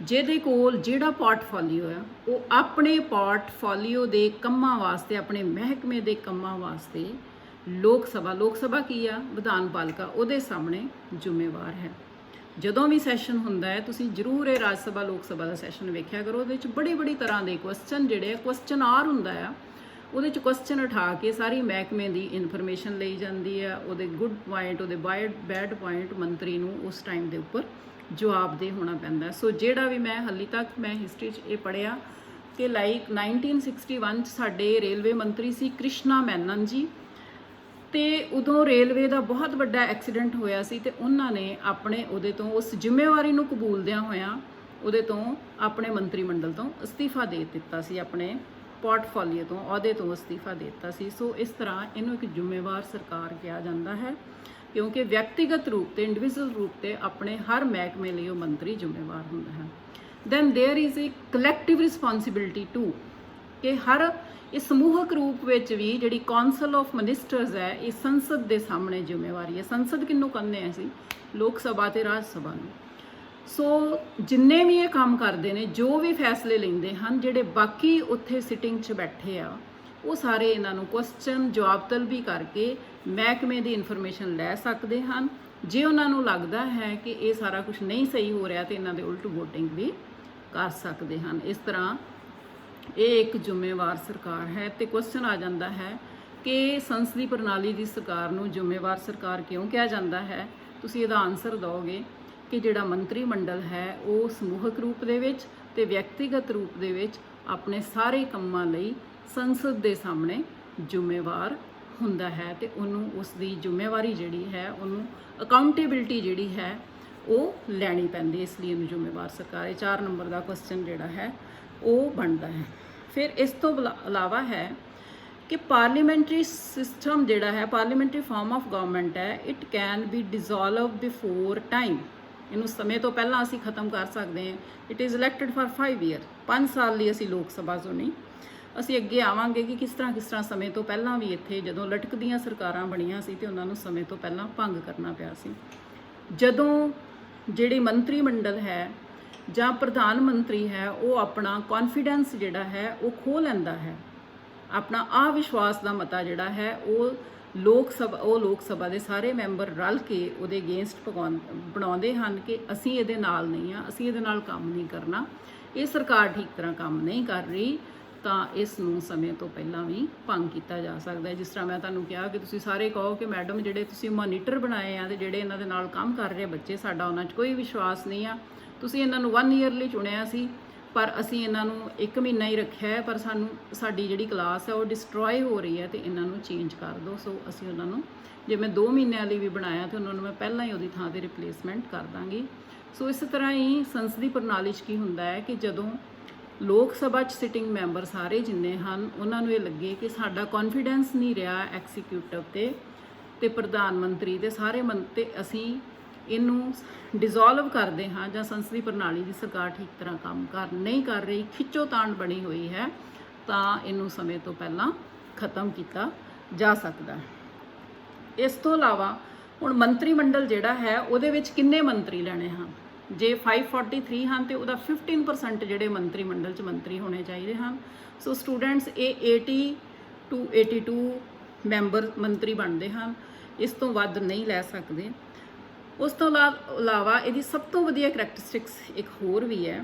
ਜਿਹਦੇ ਕੋਲ ਜਿਹੜਾ ਪੋਰਟਫੋਲੀਓ ਹੈ ਉਹ ਆਪਣੇ ਪੋਰਟਫੋਲੀਓ ਦੇ ਕੰਮਾਂ ਵਾਸਤੇ, ਆਪਣੇ ਮਹਿਕਮੇ ਦੇ ਕੰਮਾਂ ਵਾਸਤੇ ਲੋਕ ਸਭਾ ਕੀ ਆ, ਵਿਧਾਨ ਪਾਲਿਕਾ, ਉਹਦੇ ਸਾਹਮਣੇ ਜ਼ਿੰਮੇਵਾਰ ਹੈ। ਜਦੋਂ ਵੀ ਸੈਸ਼ਨ ਹੁੰਦਾ ਹੈ ਤੁਸੀਂ ਜ਼ਰੂਰ ਇਹ ਰਾਜ ਸਭਾ ਲੋਕ ਸਭਾ ਦਾ ਸੈਸ਼ਨ ਵੇਖਿਆ ਕਰੋ। ਉਹਦੇ ਵਿੱਚ ਬੜੀ ਤਰ੍ਹਾਂ ਦੇ ਕੁਐਸਚਨ ਜਿਹੜੇ ਕੁਐਸਚਨ ਆਰ ਹੁੰਦਾ ਆ, ਉਹਦੇ 'ਚ ਕੁਐਸਚਨ ਉਠਾ ਕੇ ਸਾਰੀ ਮਹਿਕਮੇ ਦੀ ਇਨਫੋਰਮੇਸ਼ਨ ਲਈ ਜਾਂਦੀ ਹੈ, ਉਹਦੇ ਗੁੱਡ ਪੁਆਇੰਟ, ਉਹਦੇ ਬੈਡ ਪੁਆਇੰਟ ਮੰਤਰੀ ਨੂੰ ਉਸ ਟਾਈਮ ਦੇ ਉੱਪਰ ਜਵਾਬਦੇਹ ਹੋਣਾ ਪੈਂਦਾ। ਸੋ ਜਿਹੜਾ ਵੀ ਮੈਂ ਹਾਲੇ ਤੱਕ ਮੈਂ ਹਿਸਟਰੀ 'ਚ ਇਹ ਪੜ੍ਹਿਆ ਕਿ ਲਾਈਕ 1961 'ਚ ਸਾਡੇ ਰੇਲਵੇ ਮੰਤਰੀ ਸੀ ਕ੍ਰਿਸ਼ਨਾ ਮੈਨਨ ਜੀ, ਤੇ ਉਦੋਂ ਰੇਲਵੇ ਦਾ ਬਹੁਤ ਵੱਡਾ ਐਕਸੀਡੈਂਟ ਹੋਇਆ ਸੀ ਤੇ ਉਹਨਾਂ ਨੇ ਆਪਣੇ ਉਹਦੇ ਤੋਂ ਉਸ ਜ਼ਿੰਮੇਵਾਰੀ ਨੂੰ ਕਬੂਲਦਿਆਂ ਹੋਇਆਂ ਉਹਦੇ ਤੋਂ ਆਪਣੇ ਮੰਤਰੀ ਮੰਡਲ ਤੋਂ ਅਸਤੀਫਾ ਦੇ ਦਿੱਤਾ ਸੀ, ਆਪਣੇ ਪੋਰਟਫੋਲੀਓ ਤੋਂ, ਅਹੁਦੇ ਤੋਂ ਅਸਤੀਫਾ ਦੇ ਦਿੱਤਾ ਸੀ। ਸੋ ਇਸ ਤਰ੍ਹਾਂ ਇਹਨੂੰ ਇੱਕ ਜ਼ਿੰਮੇਵਾਰ ਸਰਕਾਰ ਕਿਹਾ ਜਾਂਦਾ ਹੈ, ਕਿਉਂਕਿ ਵਿਅਕਤੀਗਤ ਰੂਪ ਤੇ, ਇੰਡੀਵਿਜੂਅਲ ਰੂਪ ਤੇ ਆਪਣੇ ਹਰ ਮਹਿਕਮੇ ਲਈ ਉਹ ਮੰਤਰੀ ਜ਼ਿੰਮੇਵਾਰ ਹੁੰਦਾ ਹੈ। Then there is a collective responsibility too, ਕਿ ਹਰ ਇਹ ਸਮੂਹਕ ਰੂਪ ਵਿੱਚ ਵੀ ਜਿਹੜੀ ਕਾਉਂਸਲ ਆਫ ਮਿਨਿਸਟਰਸ ਹੈ ਇਹ ਸੰਸਦ ਦੇ ਸਾਹਮਣੇ ਜ਼ਿੰਮੇਵਾਰੀ ਹੈ। ਸੰਸਦ ਕਿਹਨੂੰ ਕਹਿੰਦੇ ਆ ਅਸੀਂ? ਲੋਕ ਸਭਾ ਤੇ ਰਾਜ ਸਭਾ ਨੂੰ। ਸੋ ਜਿੰਨੇ ਵੀ ਇਹ ਕੰਮ ਕਰਦੇ ਨੇ, ਜੋ ਵੀ ਫੈਸਲੇ ਲੈਂਦੇ ਹਨ, ਜਿਹੜੇ ਬਾਕੀ ਉੱਥੇ ਸਿਟਿੰਗ 'ਚ ਬੈਠੇ ਆ, ਉਹ ਸਾਰੇ ਇਹਨਾਂ ਨੂੰ ਕੁਐਸਚਨ ਜਵਾਬ ਤਲਬੀ ਕਰਕੇ ਮਹਿਕਮੇ ਦੀ ਇਨਫੋਰਮੇਸ਼ਨ ਲੈ ਸਕਦੇ ਹਨ। ਜੇ ਉਹਨਾਂ ਨੂੰ ਲੱਗਦਾ ਹੈ ਕਿ ਇਹ ਸਾਰਾ ਕੁਝ ਨਹੀਂ ਸਹੀ ਹੋ ਰਿਹਾ ਤੇ ਇਹਨਾਂ ਦੇ ਉਲਟ ਵੋਟਿੰਗ ਵੀ ਕਰ ਸਕਦੇ ਹਨ। ਇਸ ਤਰ੍ਹਾਂ ਇਹ ਇੱਕ ਜ਼ਿੰਮੇਵਾਰ ਸਰਕਾਰ ਹੈ। ਤੇ ਕੁਐਸਚਨ ਆ ਜਾਂਦਾ ਹੈ ਕਿ ਸੰਸਦੀ ਪ੍ਰਣਾਲੀ ਦੀ ਸਰਕਾਰ ਨੂੰ ਜ਼ਿੰਮੇਵਾਰ ਸਰਕਾਰ ਕਿਉਂ ਕਿਹਾ ਜਾਂਦਾ ਹੈ? ਤੁਸੀਂ ਇਹਦਾ ਆਨਸਰ ਦਿਓਗੇ ਕਿ ਜਿਹੜਾ ਮੰਤਰੀ ਮੰਡਲ ਹੈ ਉਹ ਸਮੂਹਕ ਰੂਪ ਦੇ ਵਿੱਚ ਤੇ ਵਿਅਕਤੀਗਤ ਰੂਪ ਦੇ ਵਿੱਚ ਆਪਣੇ ਸਾਰੇ ਕੰਮਾਂ ਲਈ ਸੰਸਦ ਦੇ ਸਾਹਮਣੇ ਜ਼ਿੰਮੇਵਾਰ ਹੁੰਦਾ ਹੈ, ਤੇ ਉਹਨੂੰ ਉਸ ਦੀ ਜ਼ਿੰਮੇਵਾਰੀ ਜਿਹੜੀ ਹੈ, ਉਹਨੂੰ ਅਕਾਊਂਟੇਬਿਲਟੀ ਜਿਹੜੀ ਹੈ ਉਹ ਲੈਣੀ ਪੈਂਦੀ, ਇਸ ਲਈ ਇਹਨੂੰ ਜ਼ਿੰਮੇਵਾਰ ਸਰਕਾਰ। ਇਹ 4 ਨੰਬਰ ਦਾ ਕੁਐਸਚਨ ਜਿਹੜਾ ਹੈ ਉਹ ਬਣਦਾ ਹੈ। ਫਿਰ ਇਸ ਤੋਂ ਇਲਾਵਾ ਹੈ ਕਿ ਪਾਰਲੀਮੈਂਟਰੀ ਸਿਸਟਮ ਜਿਹੜਾ ਹੈ, ਪਾਰਲੀਮੈਂਟਰੀ ਫਾਰਮ ਆਫ ਗਵਰਨਮੈਂਟ ਹੈ, it can be dissolve before time. ਇਹਨੂੰ ਸਮੇਂ ਤੋਂ ਪਹਿਲਾਂ ਅਸੀਂ ਖਤਮ ਕਰ ਸਕਦੇ ਹਾਂ। It is elected for 5 year, 5 ਸਾਲ ਲਈ ਅਸੀਂ ਲੋਕ ਸਭਾ ਚੋਂ ਨਹੀਂ। ਅਸੀਂ ਅੱਗੇ ਆਵਾਂਗੇ ਕਿ ਕਿਸ ਤਰ੍ਹਾਂ ਸਮੇਂ ਤੋਂ ਪਹਿਲਾਂ ਵੀ ਇੱਥੇ ਜਦੋਂ ਲਟਕਦੀਆਂ ਸਰਕਾਰਾਂ ਬਣੀਆਂ ਸੀ ਤੇ ਉਹਨਾਂ ਨੂੰ ਸਮੇਂ ਤੋਂ ਪਹਿਲਾਂ ਭੰਗ ਕਰਨਾ ਪਿਆ ਸੀ। ਜਦੋਂ ਜਿਹੜੀ ਮੰਤਰੀ ਮੰਡਲ ਹੈ ਜਾਂ ਪ੍ਰਧਾਨ ਮੰਤਰੀ ਹੈ ਉਹ ਆਪਣਾ ਕੌਨਫੀਡੈਂਸ ਜਿਹੜਾ ਹੈ ਉਹ ਖੋਹ ਲੈਂਦਾ ਹੈ, ਆਪਣਾ ਅਵਿਸ਼ਵਾਸ ਦਾ ਮਤਾ ਜਿਹੜਾ ਹੈ ਉਹ ਲੋਕ ਸਭਾ ਦੇ ਸਾਰੇ ਮੈਂਬਰ ਰਲ ਕੇ ਉਹਦੇ ਅਗੇਂਸਟ ਬਣਾਉਂਦੇ ਹਨ ਕਿ ਅਸੀਂ ਇਹਦੇ ਨਾਲ ਨਹੀਂ ਆ, ਅਸੀਂ ਇਹਦੇ ਨਾਲ ਕੰਮ ਨਹੀਂ ਕਰਨਾ, ਇਹ ਸਰਕਾਰ ਠੀਕ ਤਰ੍ਹਾਂ ਕੰਮ ਨਹੀਂ ਕਰ ਰਹੀ, ਤਾਂ ਇਸ ਨੂੰ ਸਮੇਂ ਤੋਂ ਪਹਿਲਾਂ ਵੀ ਭੰਗ ਕੀਤਾ ਜਾ ਸਕਦਾ ਹੈ। ਜਿਸ ਤਰ੍ਹਾਂ ਮੈਂ ਤੁਹਾਨੂੰ ਕਿਹਾ ਕਿ ਤੁਸੀਂ ਸਾਰੇ ਕਹੋ ਕਿ ਮੈਡਮ ਜਿਹੜੇ ਤੁਸੀਂ ਮੋਨੀਟਰ ਬਣਾਏ ਆ ਤੇ ਜਿਹੜੇ ਇਹਨਾਂ ਦੇ ਨਾਲ ਕੰਮ ਕਰ ਰਹੇ ਬੱਚੇ, ਸਾਡਾ ਉਹਨਾਂ 'ਚ ਕੋਈ ਵਿਸ਼ਵਾਸ ਨਹੀਂ ਆ, ਤੁਸੀਂ ਇਹਨਾਂ ਨੂੰ 1 ਈਅਰ ਲਈ ਚੁਣਿਆ ਸੀ ਪਰ ਅਸੀਂ ਇਹਨਾਂ ਨੂੰ 1 ਮਹੀਨਾ ਹੀ ਰੱਖਿਆ ਹੈ, ਪਰ ਸਾਡੀ ਜਿਹੜੀ ਕਲਾਸ ਹੈ ਉਹ ਡਿਸਟਰੋਏ ਹੋ ਰਹੀ ਹੈ ਤੇ ਇਹਨਾਂ ਨੂੰ ਚੇਂਜ ਕਰ ਦਿਓ। ਸੋ ਅਸੀਂ ਉਹਨਾਂ ਨੂੰ, ਜੇ ਮੈਂ 2 ਮਹੀਨਿਆਂ ਲਈ ਵੀ ਬਣਾਇਆ ਤੇ ਉਹਨਾਂ ਨੂੰ ਮੈਂ ਪਹਿਲਾਂ ਹੀ ਉਹਦੀ ਥਾਂ ਤੇ ਰਿਪਲੇਸਮੈਂਟ ਕਰ ਦਾਂਗੀ। ਸੋ ਇਸ ਤਰ੍ਹਾਂ ਹੀ ਸੰਸਦੀ ਪ੍ਰਣਾਲੀ 'ਚ ਕੀ ਹੁੰਦਾ ਹੈ ਕਿ ਜਦੋਂ ਲੋਕ ਸਭਾ 'ਚ ਸਿਟਿੰਗ ਮੈਂਬਰ ਸਾਰੇ ਜਿੰਨੇ ਹਨ ਉਹਨਾਂ ਨੂੰ ਇਹ ਲੱਗੇ ਕਿ ਸਾਡਾ ਕੌਨਫੀਡੈਂਸ ਨਹੀਂ ਰਿਹਾ ਐਗਜ਼ੀਕਿਊਟਿਵ ਤੇ ਪ੍ਰਧਾਨ ਮੰਤਰੀ ਤੇ ਸਾਰੇ ਤੇ ਅਸੀਂ ਇਹਨੂੰ ਡਿਸੋਲਵ ਕਰਦੇ ਹਾਂ ਜਾਂ ਸੰਸਦੀ ਪ੍ਰਣਾਲੀ ਦੀ ਸਰਕਾਰ ਠੀਕ ਤਰ੍ਹਾਂ ਕੰਮ ਨਹੀਂ ਕਰ ਰਹੀ, ਖਿੱਚੋਤਾਣ ਬਣੀ ਹੋਈ ਹੈ, ਤਾਂ ਇਹਨੂੰ ਸਮੇਂ ਤੋਂ ਪਹਿਲਾਂ ਖਤਮ ਕੀਤਾ ਜਾ ਸਕਦਾ ਹੈ। ਇਸ ਤੋਂ ਇਲਾਵਾ ਹੁਣ ਮੰਤਰੀ ਮੰਡਲ ਜਿਹੜਾ ਹੈ ਉਹਦੇ ਵਿੱਚ ਕਿੰਨੇ ਮੰਤਰੀ ਲੈਣੇ ਹਨ? ਜੇ 543 ਹਨ ਤੇ ਉਹਦਾ 15% ਜਿਹੜੇ ਮੰਤਰੀ ਮੰਡਲ 'ਚ ਮੰਤਰੀ ਹੋਣੇ ਚਾਹੀਦੇ ਹਨ। ਸੋ ਸਟੂਡੈਂਟਸ ਇਹ 80 to 82 ਮੈਂਬਰ ਮੰਤਰੀ ਬਣਦੇ ਹਨ, ਇਸ ਤੋਂ ਵੱਧ ਨਹੀਂ ਲੈ ਸਕਦੇ। ਉਸ ਤੋਂ ਇਲਾਵਾ ਇਹਦੀ ਸਭ ਤੋਂ ਵਧੀਆ ਕਰੈਕਟਰਿਸਟਿਕਸ ਇੱਕ ਹੋਰ ਵੀ ਹੈ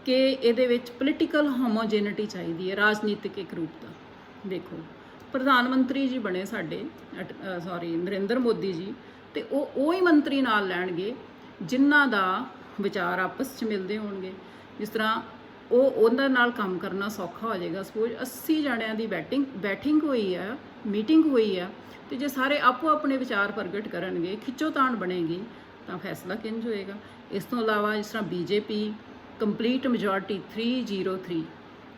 ਕਿ ਇਹਦੇ ਵਿੱਚ ਪੋਲੀਟੀਕਲ ਹੋਮੋਜੇਨਿਟੀ ਚਾਹੀਦੀ ਹੈ, ਰਾਜਨੀਤਿਕ ਇੱਕ ਰੂਪ ਦਾ। ਦੇਖੋ ਪ੍ਰਧਾਨ ਮੰਤਰੀ ਜੀ ਬਣੇ ਸਾਡੇ ਨਰਿੰਦਰ ਮੋਦੀ ਜੀ, ਤੇ ਉਹ ਹੀ ਮੰਤਰੀ ਨਾਲ ਲੈਣਗੇ ਜਿਨ੍ਹਾਂ ਦਾ ਵਿਚਾਰ ਆਪਸ 'ਚ ਮਿਲਦੇ ਹੋਣਗੇ। ਜਿਸ ਤਰ੍ਹਾਂ ਉਹਨਾਂ ਨਾਲ ਕੰਮ ਕਰਨਾ ਸੌਖਾ ਹੋ ਜਾਏਗਾ। ਸਪੋਜ਼ 80 ਜਣਿਆਂ ਦੀ ਬੈਠਿੰਗ ਹੋਈ ਆ, ਮੀਟਿੰਗ ਹੋਈ ਆ, ਤੇ ਜੇ ਸਾਰੇ ਆਪੋ ਆਪਣੇ ਵਿਚਾਰ ਪ੍ਰਗਟ ਕਰਨਗੇ, ਖਿੱਚੋਤਾਣ ਬਣੇਗੀ, ਤਾਂ ਫੈਸਲਾ ਕਿੰਜ ਹੋਏਗਾ। ਇਸ ਤੋਂ ਇਲਾਵਾ ਜਿਸ ਤਰ੍ਹਾਂ ਬੀਜੇਪੀ ਕੰਪਲੀਟ ਮੈਜੋਰਟੀ 303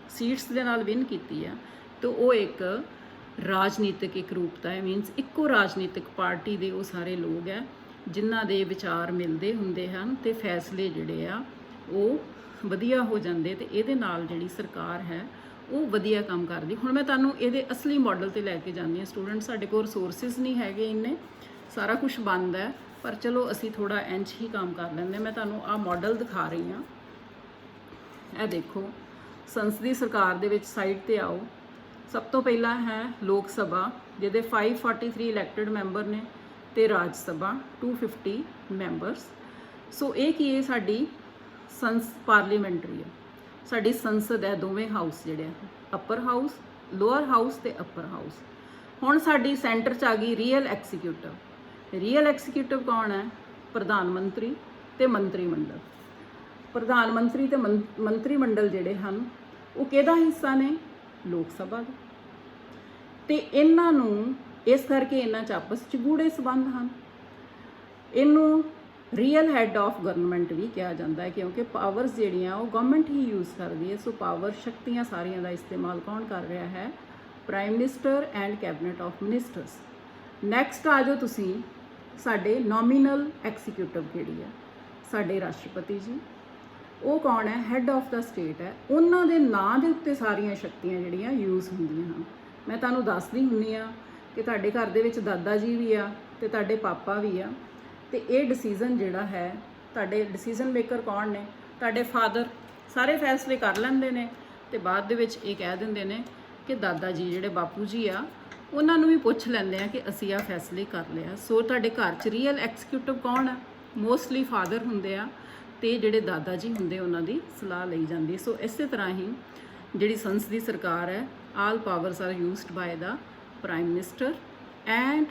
ਸੀਟਸ ਦੇ ਨਾਲ ਵਿਨ ਕੀਤੀ ਆ, ਤਾਂ ਉਹ ਇੱਕ ਰਾਜਨੀਤਿਕ ਇਕਰੂਪਤਾ ਹੈ, ਮੀਨਸ ਇੱਕੋ ਰਾਜਨੀਤਿਕ ਪਾਰਟੀ ਦੇ ਉਹ ਸਾਰੇ ਲੋਕ ਹੈ ਜਿਨ੍ਹਾਂ ਦੇ ਵਿਚਾਰ ਮਿਲਦੇ ਹੁੰਦੇ ਹਨ ਅਤੇ ਫੈਸਲੇ ਜਿਹੜੇ ਆ ਉਹ ਵਧੀਆ ਹੋ ਜਾਂਦੇ, ਅਤੇ ਇਹਦੇ ਨਾਲ ਜਿਹੜੀ ਸਰਕਾਰ ਹੈ ਉਹ ਵਧੀਆ ਕੰਮ ਕਰਦੀ। ਹੁਣ ਮੈਂ ਤੁਹਾਨੂੰ ਇਹਦੇ ਅਸਲੀ ਮਾਡਲ ਤੇ ਲੈ ਕੇ ਜਾਂਦੀ ਹਾਂ ਸਟੂਡੈਂਟ। ਸਾਡੇ ਕੋਲ ਰਿਸੋਰਸਿਸ ਨਹੀਂ ਹੈਗੇ ਇੰਨੇ, ਸਾਰਾ ਕੁਝ ਬੰਦ ਹੈ, ਪਰ ਚਲੋ ਅਸੀਂ ਥੋੜਾ ਇੰਚ ਹੀ ਕੰਮ ਕਰ ਲੈਂਦੇ। ਮੈਂ ਤੁਹਾਨੂੰ ਆਹ ਮਾਡਲ ਦਿਖਾ ਰਹੀ ਹਾਂ। ਇਹ ਦੇਖੋ, ਸੰਸਦੀ ਸਰਕਾਰ ਦੇ ਵਿੱਚ ਸਾਈਡ ਤੇ ਆਓ। ਸਭ ਤੋਂ ਪਹਿਲਾਂ ਹੈ ਲੋਕ ਸਭਾ, ਜਿਹਦੇ 543 ਇਲੈਕਟਡ ਮੈਂਬਰ ਨੇ, ਤੇ ਰਾਜ ਸਭਾ 250 ਮੈਂਬਰਸ। ਸੋ ਇਹ ਕੀ ਹੈ, ਸਾਡੀ ਪਾਰਲੀਮੈਂਟਰੀ ਹੈ, ਸਾਡੀ ਸੰਸਦ ਹੈ, ਦੋਵੇਂ ਹਾਊਸ ਜਿਹੜੇ ਆ, ਅਪਰ ਹਾਊਸ, ਲੋਅਰ ਹਾਊਸ ਤੇ ਅਪਰ ਹਾਊਸ। ਹੁਣ ਸਾਡੀ ਸੈਂਟਰ 'ਚ ਆ ਗਈ ਰੀਅਲ ਐਕਸੀਕਿਊਟਿਵ। ਰੀਅਲ ਐਕਸੀਕਿਊਟਿਵ ਕੌਣ ਹੈ? ਪ੍ਰਧਾਨ ਮੰਤਰੀ ਤੇ ਮੰਤਰੀ ਮੰਡਲ। ਪ੍ਰਧਾਨ ਮੰਤਰੀ ਤੇ ਮੰਤਰੀ ਮੰਡਲ ਜਿਹੜੇ ਹਨ ਉਹ ਕਿਹਦਾ ਹਿੱਸਾ ਨੇ? ਲੋਕ ਸਭਾ ਦਾ। ਤੇ ਇਹਨਾਂ ਨੂੰ ਇਸ ਕਰਕੇ ਇਹਨਾਂ 'ਚ ਆਪਸ 'ਚ ਗੂੜੇ ਸੰਬੰਧ ਹਨ। ਇਹਨੂੰ ਰੀਅਲ ਹੈਡ ਆਫ ਗਵਰਨਮੈਂਟ ਵੀ ਕਿਹਾ ਜਾਂਦਾ ਹੈ, ਕਿਉਂਕਿ ਪਾਵਰਸ ਜਿਹੜੀਆਂ ਉਹ ਗਵਰਨਮੈਂਟ ਹੀ ਯੂਜ਼ ਕਰਦੀ ਹੈ। ਸੋ ਪਾਵਰ ਸ਼ਕਤੀਆਂ ਸਾਰੀਆਂ ਦਾ ਇਸਤੇਮਾਲ ਕੌਣ ਕਰ ਰਿਹਾ ਹੈ? Prime minister and cabinet of ministers. Next ਆ ਜਾਓ ਤੁਸੀਂ, ਸਾਡੇ ਨੋਮੀਨਲ ਐਕਸੀਕਿਊਟਿਵ ਕਿਹੜੀ ਹੈ? ਸਾਡੇ ਰਾਸ਼ਟਰਪਤੀ ਜੀ। ਉਹ ਕੌਣ ਹੈ? ਹੈੱਡ ਆਫ ਦਾ ਸਟੇਟ ਹੈ। ਉਹਨਾਂ ਦੇ ਨਾਂ ਦੇ ਉੱਤੇ ਸਾਰੀਆਂ ਸ਼ਕਤੀਆਂ ਜਿਹੜੀਆਂ ਯੂਜ਼ ਹੁੰਦੀਆਂ ਹਨ। ਮੈਂ ਤੁਹਾਨੂੰ ਦੱਸਦੀ ਹੁੰਦੀ ਆ ਕਿ ਤੁਹਾਡੇ ਘਰ ਦੇ ਵਿੱਚ ਦਾਦਾ ਜੀ ਵੀ ਆ ਤੇ ਤੁਹਾਡੇ ਪਾਪਾ ਵੀ ਆ, ਤੇ ਇਹ ਡਿਸੀਜ਼ਨ ਜਿਹੜਾ ਹੈ, ਤੁਹਾਡੇ ਡਿਸੀਜ਼ਨ ਮੇਕਰ ਕੌਣ ਨੇ? ਤੁਹਾਡੇ ਫਾਦਰ। ਸਾਰੇ ਫੈਸਲੇ ਕਰ ਲੈਂਦੇ ਨੇ ਤੇ ਬਾਅਦ ਦੇ ਵਿੱਚ ਇਹ ਕਹਿ ਦਿੰਦੇ ਨੇ ਕਿ ਦਾਦਾ ਜੀ ਜਿਹੜੇ ਬਾਪੂ ਜੀ ਆ ਉਹਨਾਂ ਨੂੰ ਵੀ ਪੁੱਛ ਲੈਂਦੇ ਆ ਕਿ ਅਸੀਂ ਆ ਫੈਸਲੇ ਕਰ ਲਿਆ। ਸੋ ਤੁਹਾਡੇ ਘਰ 'ਚ ਰੀਅਲ ਐਕਸੀਕਿਊਟਿਵ ਕੌਣ ਆ? ਮੋਸਟਲੀ ਫਾਦਰ ਹੁੰਦੇ ਆ, ਤੇ ਜਿਹੜੇ ਦਾਦਾ ਜੀ ਹੁੰਦੇ ਉਹਨਾਂ ਦੀ ਸਲਾਹ ਲਈ ਜਾਂਦੀ। ਸੋ ਇਸੇ ਤਰ੍ਹਾਂ ਹੀ ਜਿਹੜੀ ਸੰਸਦੀ ਸਰਕਾਰ ਹੈ, all powers are used by the prime minister and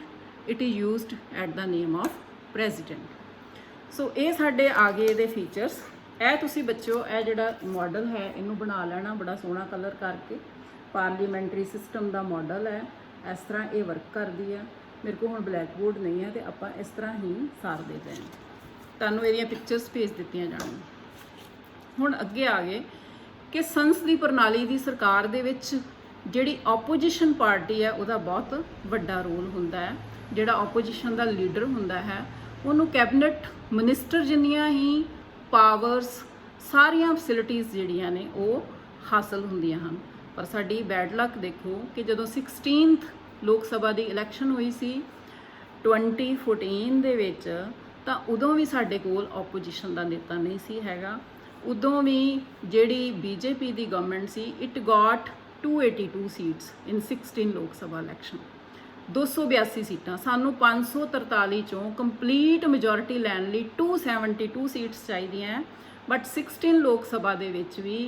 it is used at the name of president. So ਇਹ ਸਾਡੇ ਆ ਗਏ ਇਹਦੇ ਫੀਚਰਸ। ਇਹ ਤੁਸੀਂ ਬੱਚਿਓ, ਇਹ ਜਿਹੜਾ ਮਾਡਲ ਹੈ ਇਹਨੂੰ ਬਣਾ ਲੈਣਾ ਬੜਾ ਸੋਹਣਾ ਕਲਰ ਕਰਕੇ। ਪਾਰਲੀਮੈਂਟਰੀ ਸਿਸਟਮ ਦਾ ਮਾਡਲ ਹੈ, ਇਸ ਤਰ੍ਹਾਂ ਇਹ ਵਰਕ ਕਰਦੀ ਹੈ। ਮੇਰੇ ਕੋਲ ਹੁਣ ਬਲੈਕ ਬੋਰਡ ਨਹੀਂ ਹੈ ਤੇ ਆਪਾਂ ਇਸ ਤਰ੍ਹਾਂ ਹੀ ਸਾਰਦੇ ਪਏ ਹਾਂ। ਤੁਹਾਨੂੰ ਇਹਦੀਆਂ ਪਿਕਚਰਸ ਭੇਜ ਦਿੱਤੀਆਂ ਜਾਣਗੀਆਂ। ਹੁਣ ਅੱਗੇ ਆ ਗਏ ਕਿ ਸੰਸਦੀ ਪ੍ਰਣਾਲੀ ਦੀ ਸਰਕਾਰ ਦੇ ਵਿੱਚ ਜਿਹੜੀ ਆਪੋਜੀਸ਼ਨ ਪਾਰਟੀ ਹੈ ਉਹਦਾ ਬਹੁਤ ਵੱਡਾ ਰੋਲ ਹੁੰਦਾ ਹੈ। ਜਿਹੜਾ ਆਪੋਜੀਸ਼ਨ ਦਾ ਲੀਡਰ ਹੁੰਦਾ ਹੈ ਉਹਨੂੰ ਕੈਬਨਿਟ ਮਿਨਿਸਟਰ ਜਿੰਨੀਆਂ ਹੀ ਪਾਵਰਸ, ਸਾਰੀਆਂ ਫੈਸਿਲਿਟੀਜ਼ ਜਿਹੜੀਆਂ ਨੇ ਉਹ ਹਾਸਲ ਹੁੰਦੀਆਂ ਹਨ। ਪਰ ਸਾਡੀ ਬੈਡ ਲੱਕ ਦੇਖੋ ਕਿ ਜਦੋਂ 16th ਲੋਕ ਸਭਾ ਦੀ ਇਲੈਕਸ਼ਨ ਹੋਈ ਸੀ 2014 ਦੇ ਵਿੱਚ, ਤਾਂ ਉਦੋਂ ਵੀ ਸਾਡੇ ਕੋਲ ਆਪੋਜੀਸ਼ਨ ਦਾ ਨੇਤਾ ਨਹੀਂ ਸੀ ਹੈਗਾ। ਉਦੋਂ ਵੀ ਜਿਹੜੀ ਬੀਜੇਪੀ ਦੀ ਗਵਰਨਮੈਂਟ ਸੀ, it got 282 seats in 16 Lok Sabha election. 282 ਸੀਟਾਂ, ਸਾਨੂੰ 543 ਚੋਂ ਕੰਪਲੀਟ ਮੈਜੋਰਿਟੀ ਲੈਣ ਲਈ 272 ਸੀਟਸ ਚਾਹੀਦੀਆਂ। ਬਟ 16 ਲੋਕ ਸਭਾ ਦੇ ਵਿੱਚ ਵੀ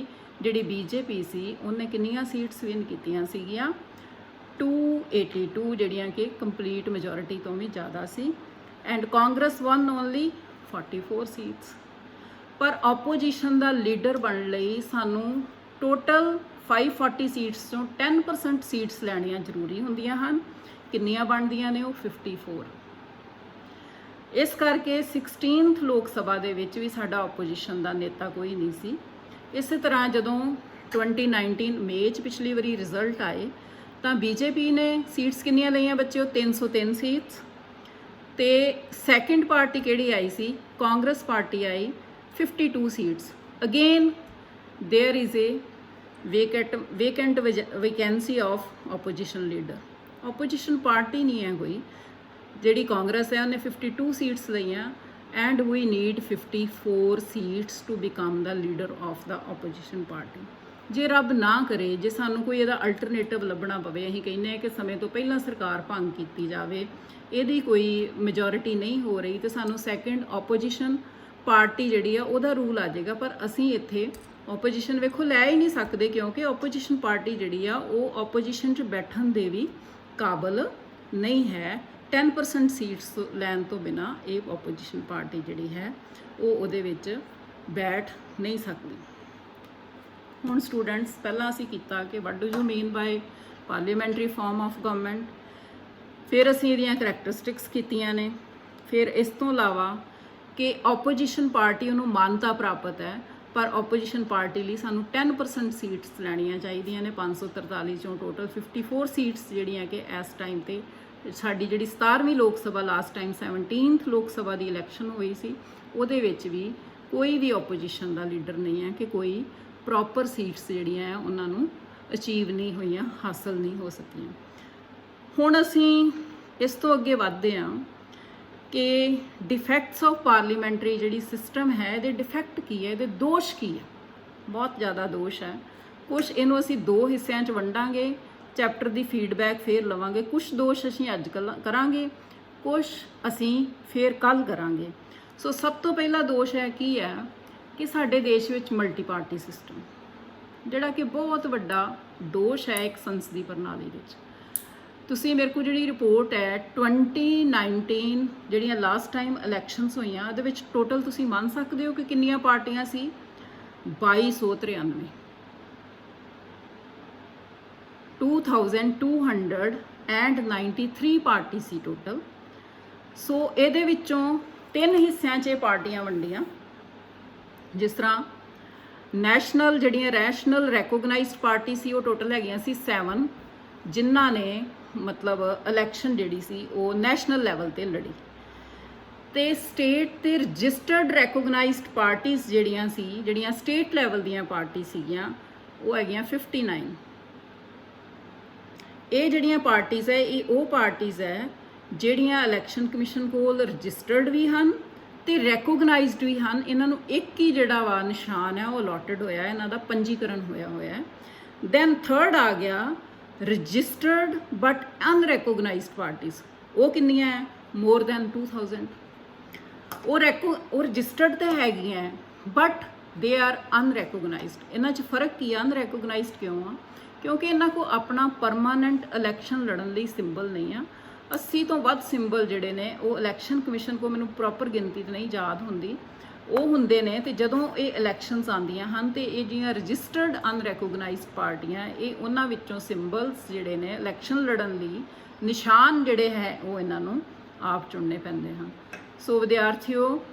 ਜਿਹੜੀ ਬੀਜੇਪੀ ਸੀ ਉਹਨੇ ਕਿੰਨੀਆਂ ਸੀਟਸ ਵਿਨ ਕੀਤੀਆਂ ਸੀਗੀਆਂ? 282, ਜਿਹੜੀਆਂ ਕਿ ਕੰਪਲੀਟ ਮੈਜੋਰਿਟੀ ਤੋਂ ਵੀ ਜ਼ਿਆਦਾ ਸੀ। And Congress won only 44 seats. ਪਰ ਆਪੋਜੀਸ਼ਨ ਦਾ ਲੀਡਰ ਬਣਨ ਲਈ ਸਾਨੂੰ ਟੋਟਲ 540 ਸੀਟਸ ਚੋਂ 10% ਸੀਟਸ ਲੈਣੀਆਂ ਜ਼ਰੂਰੀ ਹੁੰਦੀਆਂ ਹਨ। ਕਿੰਨੀਆਂ ਬਣਦੀਆਂ ਨੇ? ਉਹ 54। ਇਸ ਕਰਕੇ 16th ਲੋਕ ਸਭਾ ਦੇ ਵਿੱਚ ਵੀ ਸਾਡਾ ਆਪੋਜੀਸ਼ਨ ਦਾ ਨੇਤਾ ਕੋਈ ਨਹੀਂ ਸੀ। ਇਸੇ ਤਰ੍ਹਾਂ ਜਦੋਂ 2019 ਮਈ 'ਚ ਪਿਛਲੀ ਵਾਰੀ ਰਿਜ਼ਲਟ ਆਏ ਤਾਂ ਬੀਜੇਪੀ ਨੇ ਸੀਟਸ ਕਿੰਨੀਆਂ ਲਈਆਂ ਬੱਚਿਓ? 303 ਸੀਟਸ। ਤੇ ਸੈਕਿੰਡ ਪਾਰਟੀ ਕਿਹੜੀ ਆਈ ਸੀ? ਕਾਂਗਰਸ ਪਾਰਟੀ ਆਈ 52 seats. Again there is a vacant vacancy of opposition leader. Opposition party नहीं है कोई। ਜਿਹੜੀ ਕਾਂਗਰਸ ਹੈ ਉਹਨੇ 52 ਸੀਟਸ ਲਈਆਂ and we need 54 seats to become the leader of the opposition party. ਜੇ ਰੱਬ ਨਾ ਕਰੇ, ਜੇ ਸਾਨੂੰ ਕੋਈ ਇਹਦਾ ਅਲਟਰਨੇਟਿਵ ਲੱਭਣਾ ਪਵੇ, ਅਸੀਂ ਕਹਿੰਦੇ ਹਾਂ ਕਿ ਸਮੇਂ ਤੋਂ ਪਹਿਲਾਂ ਸਰਕਾਰ ਭੰਗ ਕੀਤੀ ਜਾਵੇ, ਇਹਦੀ ਕੋਈ ਮੈਜੋਰਿਟੀ ਨਹੀਂ ਹੋ ਰਹੀ, ਤੇ ਸਾਨੂੰ ਸੈਕਿੰਡ ਆਪੋਜੀਸ਼ਨ ਪਾਰਟੀ ਜਿਹੜੀ ਆ ਉਹਦਾ ਰੂਲ ਆ ਜਾਏਗਾ। ਪਰ ਅਸੀਂ ਇੱਥੇ ਆਪੋਜੀਸ਼ਨ ਵੇਖੋ ਲੈ ਹੀ ਨਹੀਂ ਸਕਦੇ, ਕਿਉਂਕਿ ਆਪੋਜੀਸ਼ਨ ਪਾਰਟੀ ਜਿਹੜੀ ਆ ਉਹ ਆਪੋਜੀਸ਼ਨ 'ਚ ਬੈਠਣ ਦੇ ਵੀ ਕਾਬਲ ਨਹੀਂ ਹੈ। 10% ਸੀਟਸ ਲੈਣ ਤੋਂ ਬਿਨਾਂ ਇਹ ਆਪੋਜੀਸ਼ਨ ਪਾਰਟੀ ਜਿਹੜੀ ਹੈ ਉਹ ਉਹਦੇ ਵਿੱਚ ਬੈਠ ਨਹੀਂ ਸਕਦੀ। ਹੁਣ ਸਟੂਡੈਂਟਸ, ਪਹਿਲਾਂ ਅਸੀਂ ਕੀਤਾ ਕਿ what do you mean by parliamentary form of government, ਫਿਰ ਅਸੀਂ ਇਹਦੀਆਂ ਕਰੈਕਟਰਿਸਟਿਕਸ ਕੀਤੀਆਂ ਨੇ। ਫਿਰ ਇਸ ਤੋਂ ਇਲਾਵਾ ਕਿ ਆਪੋਜੀਸ਼ਨ ਪਾਰਟੀ ਨੂੰ ਮਾਨਤਾ ਪ੍ਰਾਪਤ ਹੈ, ਪਰ ਆਪੋਜੀਸ਼ਨ ਪਾਰਟੀ ਲਈ ਸਾਨੂੰ 10% ਸੀਟਸ ਲੈਣੀਆਂ ਚਾਹੀਦੀਆਂ ਨੇ 543 ਚੋਂ ਟੋਟਲ 54 ਸੀਟਸ ਜਿਹੜੀਆਂ ਕਿ ਇਸ ਟਾਈਮ ਤੇ ਸਾਡੀ ਜਿਹੜੀ 17ਵੀਂ ਲੋਕ ਸਭਾ ਲਾਸਟ ਟਾਈਮ 17th ਲੋਕ ਸਭਾ ਦੀ ਇਲੈਕਸ਼ਨ ਹੋਈ ਸੀ ਉਹਦੇ ਵਿੱਚ ਵੀ ਕੋਈ ਵੀ ਆਪੋਜੀਸ਼ਨ ਦਾ ਲੀਡਰ ਨਹੀਂ ਹੈ ਕਿ ਕੋਈ ਪ੍ਰੋਪਰ ਸੀਟਸ ਜਿਹੜੀਆਂ ਆ ਉਹਨਾਂ ਨੂੰ ਅਚੀਵ ਨਹੀਂ ਹੋਈਆਂ, ਹਾਸਲ ਨਹੀਂ ਹੋ ਸਕੀਆਂ। ਹੁਣ ਅਸੀਂ ਇਸ ਤੋਂ ਅੱਗੇ ਵਧਦੇ ਹਾਂ ਕਿ ਡਿਫੈਕਟਸ ਆਫ ਪਾਰਲੀਮੈਂਟਰੀ ਜਿਹੜੀ ਸਿਸਟਮ ਹੈ ਇਹਦੇ ਡਿਫੈਕਟ ਕੀ ਹੈ, ਇਹਦੇ ਦੋਸ਼ ਕੀ ਹੈ। ਬਹੁਤ ਜ਼ਿਆਦਾ ਦੋਸ਼ ਹੈ। ਕੁਝ ਇਹਨੂੰ ਅਸੀਂ 2 ਹਿੱਸਿਆਂ 'ਚ ਵੰਡਾਂਗੇ, ਚੈਪਟਰ ਦੀ ਫੀਡਬੈਕ ਫੇਰ ਲਵਾਂਗੇ। ਕੁਝ ਦੋਸ਼ ਅਸੀਂ ਅੱਜ ਕਰਾਂਗੇ, ਕੁਝ ਅਸੀਂ ਫੇਰ ਕੱਲ ਕਰਾਂਗੇ। ਸੋ ਸਭ ਤੋਂ ਪਹਿਲਾ ਦੋਸ਼ ਹੈ ਕੀ ਹੈ ਕਿ ਸਾਡੇ ਦੇਸ਼ ਵਿੱਚ ਮਲਟੀ ਪਾਰਟੀ ਸਿਸਟਮ, ਜਿਹੜਾ ਕਿ ਬਹੁਤ ਵੱਡਾ ਦੋਸ਼ ਹੈ ਇੱਕ ਸੰਸਦੀ ਪ੍ਰਣਾਲੀ ਵਿੱਚ। ਤੁਸੀਂ ਮੇਰੇ ਕੋਲ ਜਿਹੜੀ ਰਿਪੋਰਟ ਹੈ 2019 ਜਿਹੜੀਆਂ ਲਾਸਟ ਟਾਈਮ ਇਲੈਕਸ਼ਨਸ ਹੋਈਆਂ ਉਹਦੇ ਵਿੱਚ ਟੋਟਲ ਤੁਸੀਂ ਮੰਨ ਸਕਦੇ ਹੋ ਕਿ ਕਿੰਨੀਆਂ ਪਾਰਟੀਆਂ ਸੀ? 2293 2293 ਪਾਰਟੀ ਸੀ ਟੋਟਲ। ਸੋ ਇਹਦੇ ਵਿੱਚੋਂ 3 ਹਿੱਸਿਆਂ 'ਚ ਇਹ ਪਾਰਟੀਆਂ ਵੰਡੀਆਂ। ਜਿਸ ਤਰ੍ਹਾਂ ਨੈਸ਼ਨਲ ਜਿਹੜੀਆਂ ਰੈਸ਼ਨਲ ਰੈਕੋਗਨਾਈਜ਼ਡ ਪਾਰਟੀ ਸੀ ਉਹ ਟੋਟਲ ਹੈਗੀਆਂ ਸੀ 7, ਜਿਨ੍ਹਾਂ ਨੇ ਮਤਲਬ ਇਲੈਕਸ਼ਨ ਜਿਹੜੀ ਸੀ ਉਹ ਨੈਸ਼ਨਲ ਲੈਵਲ ਤੇ ਲੜੀ। ਤੇ ਸਟੇਟ ਤੇ ਰਜਿਸਟਰਡ ਰੈਕੋਗਨਾਈਜ਼ਡ ਪਾਰਟੀਆਂ ਜਿਹੜੀਆਂ ਸੀ, ਜਿਹੜੀਆਂ ਸਟੇਟ ਲੈਵਲ ਦੀਆਂ ਪਾਰਟੀ ਸੀਗੀਆਂ, ਉਹ ਹੈਗੀਆਂ 59। ਇਹ ਜਿਹੜੀਆਂ ਪਾਰਟੀਆਂ ਹੈ ਇਹ ਉਹ ਪਾਰਟੀਆਂ ਹੈ ਜਿਹੜੀਆਂ ਇਲੈਕਸ਼ਨ ਕਮਿਸ਼ਨ ਕੋਲ ਰਜਿਸਟਰਡ ਵੀ ਹਨ ਤੇ ਰੈਕੋਗਨਾਈਜ਼ਡ ਵੀ ਹਨ। ਇਹਨਾਂ ਨੂੰ ਇੱਕ ਹੀ ਜਿਹੜਾ ਵਾ ਨਿਸ਼ਾਨ ਹੈ ਉਹ ਅਲੋਟਡ ਹੋਇਆ, ਇਹਨਾਂ ਦਾ ਪੰਜੀਕਰਨ ਹੋਇਆ ਹੈ। ਦੈਨ ਥਰਡ ਆ ਗਿਆ ਰਜਿਸਟਰਡ ਬਟ ਅਨਰੈਕੋਗਨਾਈਜ਼ਡ ਪਾਰਟੀਆਂ। ਉਹ ਕਿੰਨੀਆਂ ਹੈ? More than 2000। ਉਹ ਰਜਿਸਟਰਡ ਤਾਂ ਹੈਗੀਆਂ ਬਟ ਦੇ ਆਰ ਅਨਰੈਕੋਗਨਾਈਜ਼ਡ। ਇਹਨਾਂ 'ਚ ਫਰਕ ਕੀ ਆ? ਅਨਰੈਕੋਗਨਾਈਜ਼ਡ ਕਿਉਂ ਆ? ਕਿਉਂਕਿ ਇਹਨਾਂ ਕੋਲ ਆਪਣਾ ਪਰਮਾਨੈਂਟ ਇਲੈਕਸ਼ਨ ਲੜਨ ਲਈ ਸਿੰਬਲ ਨਹੀਂ ਆ। 80 ਤੋਂ ਵੱਧ ਸਿੰਬਲ ਜਿਹੜੇ ਨੇ ਉਹ ਇਲੈਕਸ਼ਨ ਕਮਿਸ਼ਨ ਕੋਲ, ਮੈਨੂੰ ਪ੍ਰੋਪਰ ਗਿਣਤੀ ਤਾਂ ਨਹੀਂ ਯਾਦ ਹੁੰਦੀ, ਉਹ ਹੁੰਦੇ ਨੇ। ਤੇ ਜਦੋਂ ਇਹ ਇਲੈਕਸ਼ਨਸ ਆਉਂਦੀਆਂ ਹਨ ਤੇ ਇਹ ਜਿਹੜੀਆਂ ਰਜਿਸਟਰਡ ਅਨਰੈਕੋਗਨਾਈਜ਼ਡ ਪਾਰਟੀਆਂ, ਇਹ ਉਹਨਾਂ ਵਿੱਚੋਂ ਸਿੰਬਲਸ ਜਿਹੜੇ ਨੇ ਇਲੈਕਸ਼ਨ ਲੜਨ ਲਈ ਨਿਸ਼ਾਨ ਜਿਹੜੇ ਹੈ ਉਹ ਇਹਨਾਂ ਨੂੰ ਆਪ ਚੁਣਨੇ ਪੈਂਦੇ ਹਨ। ਸੋ ਵਿਦਿਆਰਥੀਓ,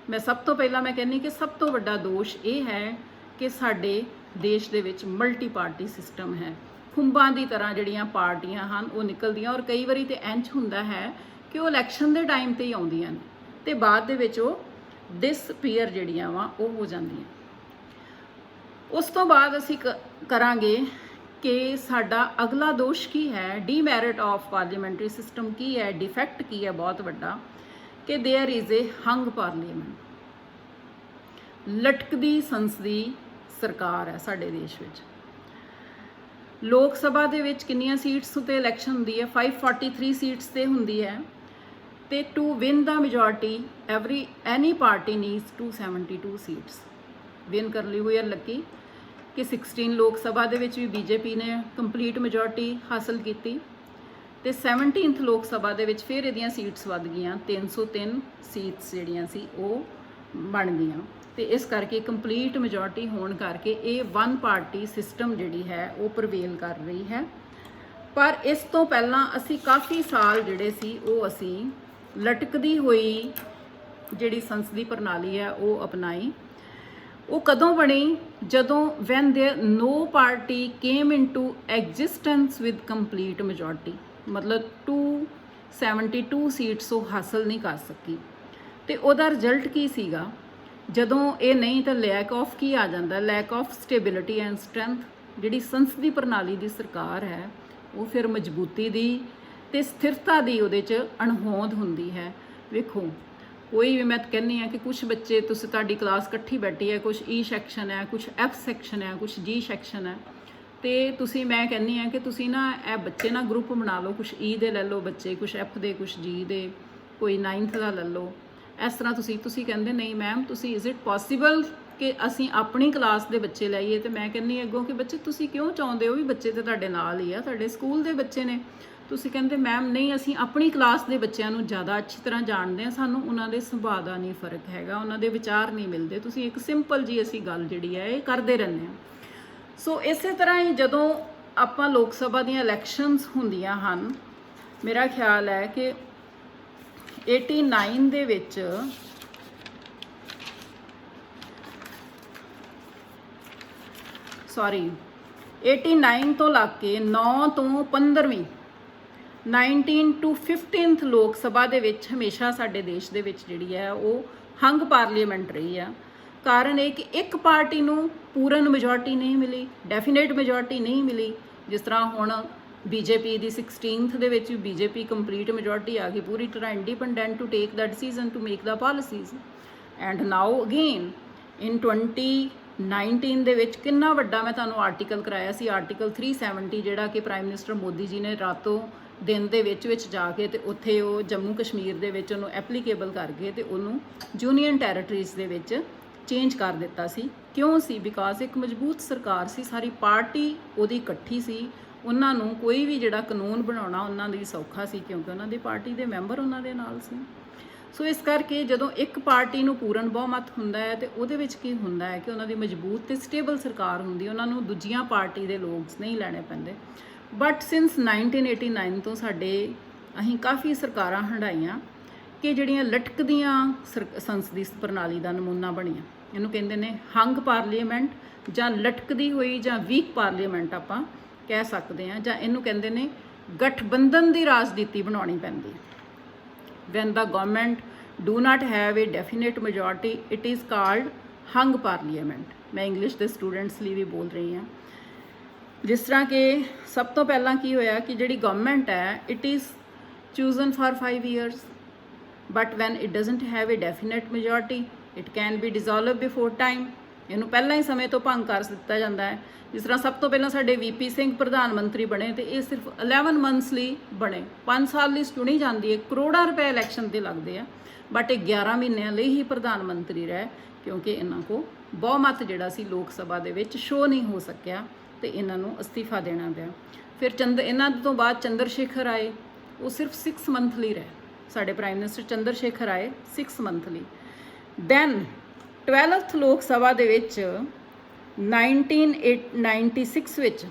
ਮੈਂ ਸਭ ਤੋਂ ਪਹਿਲਾਂ ਮੈਂ ਕਹਿੰਦੀ ਕਿ ਸਭ ਤੋਂ ਵੱਡਾ ਦੋਸ਼ ਇਹ ਹੈ ਕਿ ਸਾਡੇ ਦੇਸ਼ ਦੇ ਵਿੱਚ ਮਲਟੀ ਪਾਰਟੀ ਸਿਸਟਮ ਹੈ। ਖੁੰਬਾਂ ਦੀ ਤਰ੍ਹਾਂ ਜਿਹੜੀਆਂ ਪਾਰਟੀਆਂ ਹਨ ਉਹ ਨਿਕਲਦੀਆਂ, ਔਰ ਕਈ ਵਾਰੀ ਤੇ ਇੰਝ ਹੁੰਦਾ ਹੈ ਕਿ ਉਹ ਇਲੈਕਸ਼ਨ ਦੇ ਟਾਈਮ ਤੇ ਹੀ ਆਉਂਦੀਆਂ ਨੇ ਤੇ ਬਾਅਦ ਦੇ ਵਿੱਚ ਉਹ ਡਿਸਪੀਅਰ ਜਿਹੜੀਆਂ ਵਾ ਉਹ ਹੋ ਜਾਂਦੀਆਂ। ਉਸ ਤੋਂ ਬਾਅਦ ਅਸੀਂ ਕਰਾਂਗੇ ਕਿ ਸਾਡਾ ਅਗਲਾ ਦੋਸ਼ ਕੀ ਹੈ, ਡੀਮੈਰਿਟ ਆਫ ਪਾਰਲੀਮੈਂਟਰੀ ਸਿਸਟਮ ਕੀ ਹੈ, ਡਿਫੈਕਟ ਕੀ ਹੈ ਬਹੁਤ ਵੱਡਾ, ਕਿ there is a hung parliament. ਲਟਕਦੀ ਸੰਸਦੀ ਸਰਕਾਰ ਹੈ ਸਾਡੇ ਦੇਸ਼ ਵਿੱਚ। ਲੋਕ ਸਭਾ ਦੇ ਵਿੱਚ ਕਿੰਨੀਆਂ ਸੀਟਸ ਉਤੇ ਇਲੈਕਸ਼ਨ ਹੁੰਦੀ ਹੈ? 543 ਸੀਟਸ ਤੇ ਹੁੰਦੀ ਹੈ। ਤੇ to win the majority any party needs 272 seats win ਕਰ ਲਈ ਹੋਈ ਹੈ। ਲੱਕੀ ਕਿ 16 ਲੋਕ ਸਭਾ ਦੇ ਵਿੱਚ ਵੀ ਬੀਜੇਪੀ ਨੇ ਕੰਪਲੀਟ ਮੈਜੋਰਟੀ ਹਾਸਲ ਕੀਤੀ ਤੇ 17th ਲੋਕ ਸਭਾ ਦੇ ਵਿੱਚ ਫਿਰ ਇਹਦੀਆਂ ਸੀਟਸ ਵੱਧ ਗਈਆਂ, 303 ਸੀਟਸ ਜਿਹੜੀਆਂ ਸੀ ਉਹ ਬਣ ਗਈਆਂ। ਤੇ ਇਸ ਕਰਕੇ ਕੰਪਲੀਟ ਮੈਜੋਰਟੀ ਹੋਣ ਕਰਕੇ ਇਹ ਵਨ ਪਾਰਟੀ ਸਿਸਟਮ ਜਿਹੜੀ ਹੈ ਉਹ ਪ੍ਰਵੇਲ ਕਰ ਰਹੀ ਹੈ। ਪਰ ਇਸ ਤੋਂ ਪਹਿਲਾਂ ਅਸੀਂ ਕਾਫੀ ਸਾਲ ਜਿਹੜੇ ਸੀ ਉਹ ਅਸੀਂ ਲਟਕਦੀ ਹੋਈ ਜਿਹੜੀ ਸੰਸਦੀ ਪ੍ਰਣਾਲੀ ਹੈ ਉਹ ਅਪਣਾਈ। ਉਹ ਕਦੋਂ ਬਣੀ? ਜਦੋਂ when there no party came into existence with complete majority, ਮਤਲਬ 272 ਸੀਟਸ ਉਹ ਹਾਸਲ ਨਹੀਂ ਕਰ ਸਕੀ। ਤੇ ਉਹਦਾ ਰਿਜ਼ਲਟ ਕੀ ਸੀਗਾ? ਜਦੋਂ ਇਹ ਨਹੀਂ ਤਾਂ ਲੈਕ ਆਫ ਕੀ ਆ ਜਾਂਦਾ? Lack of stability and strength. ਜਿਹੜੀ ਸੰਸਦੀ ਪ੍ਰਣਾਲੀ ਦੀ ਸਰਕਾਰ ਹੈ ਉਹ ਫਿਰ ਮਜ਼ਬੂਤੀ ਦੀ ਤੇ ਸਥਿਰਤਾ ਦੀ ਉਹਦੇ 'ਚ ਅਣਹੋਂਦ ਹੁੰਦੀ ਹੈ। ਵੇਖੋ, ਕੋਈ ਵੀ ਮੈਂ ਕਹਿੰਦੀ ਹਾਂ ਕਿ ਕੁਝ ਬੱਚੇ, ਤੁਸੀਂ ਤੁਹਾਡੀ ਕਲਾਸ ਇਕੱਠੀ ਬੈਠੀ ਹੈ, ਕੁਝ ਈ ਸੈਕਸ਼ਨ ਹੈ, ਕੁਝ ਐਫ ਸੈਕਸ਼ਨ ਹੈ, ਕੁਝ ਜੀ ਸੈਕਸ਼ਨ ਹੈ, ਤੇ ਤੁਸੀਂ, ਮੈਂ ਕਹਿੰਦੀ ਹਾਂ ਕਿ ਤੁਸੀਂ ਨਾ ਇਹ ਬੱਚੇ ਨਾ ਗਰੁੱਪ ਬਣਾ ਲਓ, ਕੁਝ ਈ ਦੇ ਲੈ ਲਓ ਬੱਚੇ, ਕੁਝ ਐਫ ਦੇ, ਕੁਝ ਜੀ ਦੇ, ਕੋਈ 9th ਦਾ ਲੈ ਲਓ। ਇਸ ਤਰ੍ਹਾਂ ਤੁਸੀਂ ਕਹਿੰਦੇ ਨਹੀਂ ਮੈਮ ਤੁਸੀਂ ਇਜ਼ ਇਟ ਪੋਸੀਬਲ ਕਿ ਅਸੀਂ ਆਪਣੀ ਕਲਾਸ ਦੇ ਬੱਚੇ ਲਈਏ? ਤੇ ਮੈਂ ਕਹਿੰਦੀ ਅੱਗੋਂ ਕਿ ਬੱਚੇ ਤੁਸੀਂ ਕਿਉਂ ਚਾਹੁੰਦੇ ਹੋ ਵੀ ਬੱਚੇ ਤੇ ਤੁਹਾਡੇ ਨਾਲ ਹੀ ਆ, ਤੁਹਾਡੇ ਸਕੂਲ ਦੇ ਬੱਚੇ ਨੇ। ਤੁਸੀਂ ਕਹਿੰਦੇ ਮੈਮ ਨਹੀਂ, ਅਸੀਂ ਆਪਣੀ ਕਲਾਸ ਦੇ ਬੱਚਿਆਂ ਨੂੰ ਜ਼ਿਆਦਾ ਅੱਛੀ ਤਰ੍ਹਾਂ ਜਾਣਦੇ ਹਾਂ, ਸਾਨੂੰ ਉਹਨਾਂ ਦੇ ਸੁਭਾਅ ਦਾ ਨਹੀਂ ਫਰਕ ਹੈਗਾ, ਉਹਨਾਂ ਦੇ ਵਿਚਾਰ ਨਹੀਂ ਮਿਲਦੇ। ਤੁਸੀਂ ਇੱਕ ਸਿੰਪਲ ਜੀ ਅਸੀਂ ਗੱਲ ਜਿਹੜੀ ਹੈ ਇਹ ਕਰਦੇ ਰਹਿੰਦੇ ਹਾਂ। ਸੋ ਇਸੇ ਤਰ੍ਹਾਂ ਹੀ ਜਦੋਂ ਆਪਾਂ ਲੋਕ ਸਭਾ ਦੀਆਂ ਇਲੈਕਸ਼ਨਸ ਹੁੰਦੀਆਂ ਹਨ, ਮੇਰਾ ਖਿਆਲ ਹੈ ਕਿ 89 ਦੇ ਵਿੱਚ ਸੌਰੀ 89 ਤੋਂ ਲੱਗ ਕੇ 9 ਤੋਂ 15ਵੀਂ 19 to 15th ਲੋਕ ਸਭਾ ਦੇ ਵਿੱਚ ਹਮੇਸ਼ਾ ਸਾਡੇ ਦੇਸ਼ ਦੇ ਵਿੱਚ ਜਿਹੜੀ ਹੈ ਉਹ ਹੰਗ ਪਾਰਲੀਮੈਂਟ ਰਹੀ ਆ। ਕਾਰਨ ਇਹ ਕਿ ਇੱਕ ਪਾਰਟੀ ਨੂੰ ਪੂਰਨ ਮੈਜੋਰਟੀ ਨਹੀਂ ਮਿਲੀ, ਡੈਫੀਨੇਟ ਮੈਜੋਰਟੀ ਨਹੀਂ ਮਿਲੀ। ਜਿਸ ਤਰ੍ਹਾਂ ਹੁਣ ਬੀਜੇਪੀ ਦੀ 16th ਦੇ ਵਿੱਚ ਬੀਜੇਪੀ ਕੰਪਲੀਟ ਮੈਜੋਰਟੀ ਆ ਗਈ, ਪੂਰੀ ਤਰ੍ਹਾਂ independent to take the decision to make the policies. And now again in 2019 ਦੇ ਵਿੱਚ ਕਿੰਨਾ ਵੱਡਾ ਮੈਂ ਤੁਹਾਨੂੰ ਆਰਟੀਕਲ ਕਰਾਇਆ ਸੀ, ਆਰਟੀਕਲ 370, ਜਿਹੜਾ ਕਿ ਪ੍ਰਾਈਮ ਮਿਨਿਸਟਰ ਮੋਦੀ ਜੀ ਨੇ ਰਾਤੋਂ ਦਿਨ ਦੇ ਵਿੱਚ ਜਾ ਕੇ ਤੇ ਉੱਥੇ ਉਹ ਜੰਮੂ ਕਸ਼ਮੀਰ ਦੇ ਵਿੱਚ ਉਹਨੂੰ ਐਪਲੀਕੇਬਲ ਕਰਕੇ ਤੇ ਉਹਨੂੰ ਯੂਨੀਅਨ ਟੈਰੀਟਰੀਜ਼ ਦੇ ਵਿੱਚ ਚੇਂਜ ਕਰ ਦਿੱਤਾ ਸੀ। ਕਿਉਂ ਸੀ? ਬਿਕਾਜ਼ ਇੱਕ ਮਜ਼ਬੂਤ ਸਰਕਾਰ ਸੀ, ਸਾਰੀ ਪਾਰਟੀ ਉਹਦੀ ਇਕੱਠੀ ਸੀ, ਉਹਨਾਂ ਨੂੰ ਕੋਈ ਵੀ ਜਿਹੜਾ ਕਾਨੂੰਨ ਬਣਾਉਣਾ ਉਹਨਾਂ ਲਈ ਸੌਖਾ ਸੀ ਕਿਉਂਕਿ ਉਹਨਾਂ ਦੀ ਪਾਰਟੀ ਦੇ ਮੈਂਬਰ ਉਹਨਾਂ ਦੇ ਨਾਲ ਸੀ। ਸੋ ਇਸ ਕਰਕੇ ਜਦੋਂ ਇੱਕ ਪਾਰਟੀ ਨੂੰ ਪੂਰਨ ਬਹੁਮਤ ਹੁੰਦਾ ਹੈ ਤੇ ਉਹਦੇ ਵਿੱਚ ਕੀ ਹੁੰਦਾ ਹੈ ਕਿ ਉਹਨਾਂ ਦੀ ਮਜ਼ਬੂਤ ਤੇ ਸਟੇਬਲ ਸਰਕਾਰ ਹੁੰਦੀ, ਉਹਨਾਂ ਨੂੰ ਦੂਜੀਆਂ ਪਾਰਟੀ ਦੇ ਲੋਕ ਨਹੀਂ ਲੈਣੇ ਪੈਂਦੇ। ਬਟ ਸਿੰਸ 1989 ਤੋਂ ਅਸੀਂ ਕਾਫੀ ਸਰਕਾਰਾਂ ਹੰਢਾਈਆਂ ਕਿ ਜਿਹੜੀਆਂ ਲਟਕਦੀਆਂ ਸੰਸਦੀ ਪ੍ਰਣਾਲੀ ਦਾ ਨਮੂਨਾ ਬਣੀਆਂ। ਇਹਨੂੰ ਕਹਿੰਦੇ ਨੇ ਹੰਗ ਪਾਰਲੀਮੈਂਟ ਜਾਂ ਲਟਕਦੀ ਹੋਈ ਜਾਂ ਵੀਕ ਪਾਰਲੀਮੈਂਟ ਆਪਾਂ ਕਹਿ ਸਕਦੇ ਹਾਂ, ਜਾਂ ਇਹਨੂੰ ਕਹਿੰਦੇ ਨੇ ਗਠਬੰਧਨ ਦੀ ਰਾਜਨੀਤੀ ਬਣਾਉਣੀ ਪੈਂਦੀ। when the government do not have a definite majority it is called hung parliament। मैं इंग्लिश ਦੇ ਸਟੂਡੈਂਟਸ ਲਈ ਵੀ ਬੋਲ ਰਹੀ ਹਾਂ। ਜਿਸ ਤਰ੍ਹਾਂ ਕਿ ਸਭ ਤੋਂ ਪਹਿਲਾਂ ਕੀ ਹੋਇਆ ਕਿ ਜਿਹੜੀ ਗਵਰਨਮੈਂਟ ਹੈ it is chosen for 5 years but when it doesn't have a definite majority it can be dissolved before time। ਇਹਨੂੰ ਪਹਿਲਾਂ ਹੀ ਸਮੇਂ ਤੋਂ ਭੰਗ ਕਰ ਦਿੱਤਾ ਜਾਂਦਾ ਹੈ। ਜਿਸ ਤਰ੍ਹਾਂ ਸਭ ਤੋਂ ਪਹਿਲਾਂ ਸਾਡੇ VP ਸਿੰਘ ਪ੍ਰਧਾਨ ਮੰਤਰੀ ਬਣੇ ਤੇ ਇਹ ਸਿਰਫ 11 ਮੰਥਸ ਲਈ ਬਣੇ, 5 ਸਾਲ ਲਈ ਚੁਣੀ ਜਾਂਦੀ ਹੈ, ਕਰੋੜਾਂ ਰੁਪਏ ਇਲੈਕਸ਼ਨ ਤੇ ਲੱਗਦੇ ਆ, ਬਟ ਇਹ 11 ਮਹੀਨਿਆਂ ਲਈ ਹੀ ਪ੍ਰਧਾਨ ਮੰਤਰੀ ਰਹੇ ਕਿਉਂਕਿ ਇਹਨਾਂ ਕੋ ਬਹੁਮਤ ਜਿਹੜਾ ਸੀ ਲੋਕ ਸਭਾ ਦੇ ਵਿੱਚ ਸ਼ੋਅ ਨਹੀਂ ਹੋ ਸਕਿਆ ਤੇ ਇਹਨਾਂ ਨੂੰ ਅਸਤੀਫਾ ਦੇਣਾ ਪਿਆ। ਫਿਰ ਇਹਨਾਂ ਤੋਂ ਬਾਅਦ ਚੰਦਰ ਸ਼ੇਖਰ ਆਏ, ਉਹ ਸਿਰਫ 6 ਮੰਥ ਲਈ ਰਹੇ। ਸਾਡੇ ਪ੍ਰਾਈਮ ਮਿਨਿਸਟਰ ਚੰਦਰ ਸ਼ੇਖਰ ਆਏ 6 ਮੰਥ ਲਈ। ਦੈਨ 12th ਲੋਕ ਸਭਾ ਦੇ ਵਿੱਚ 1996 ਵਿੱਚ,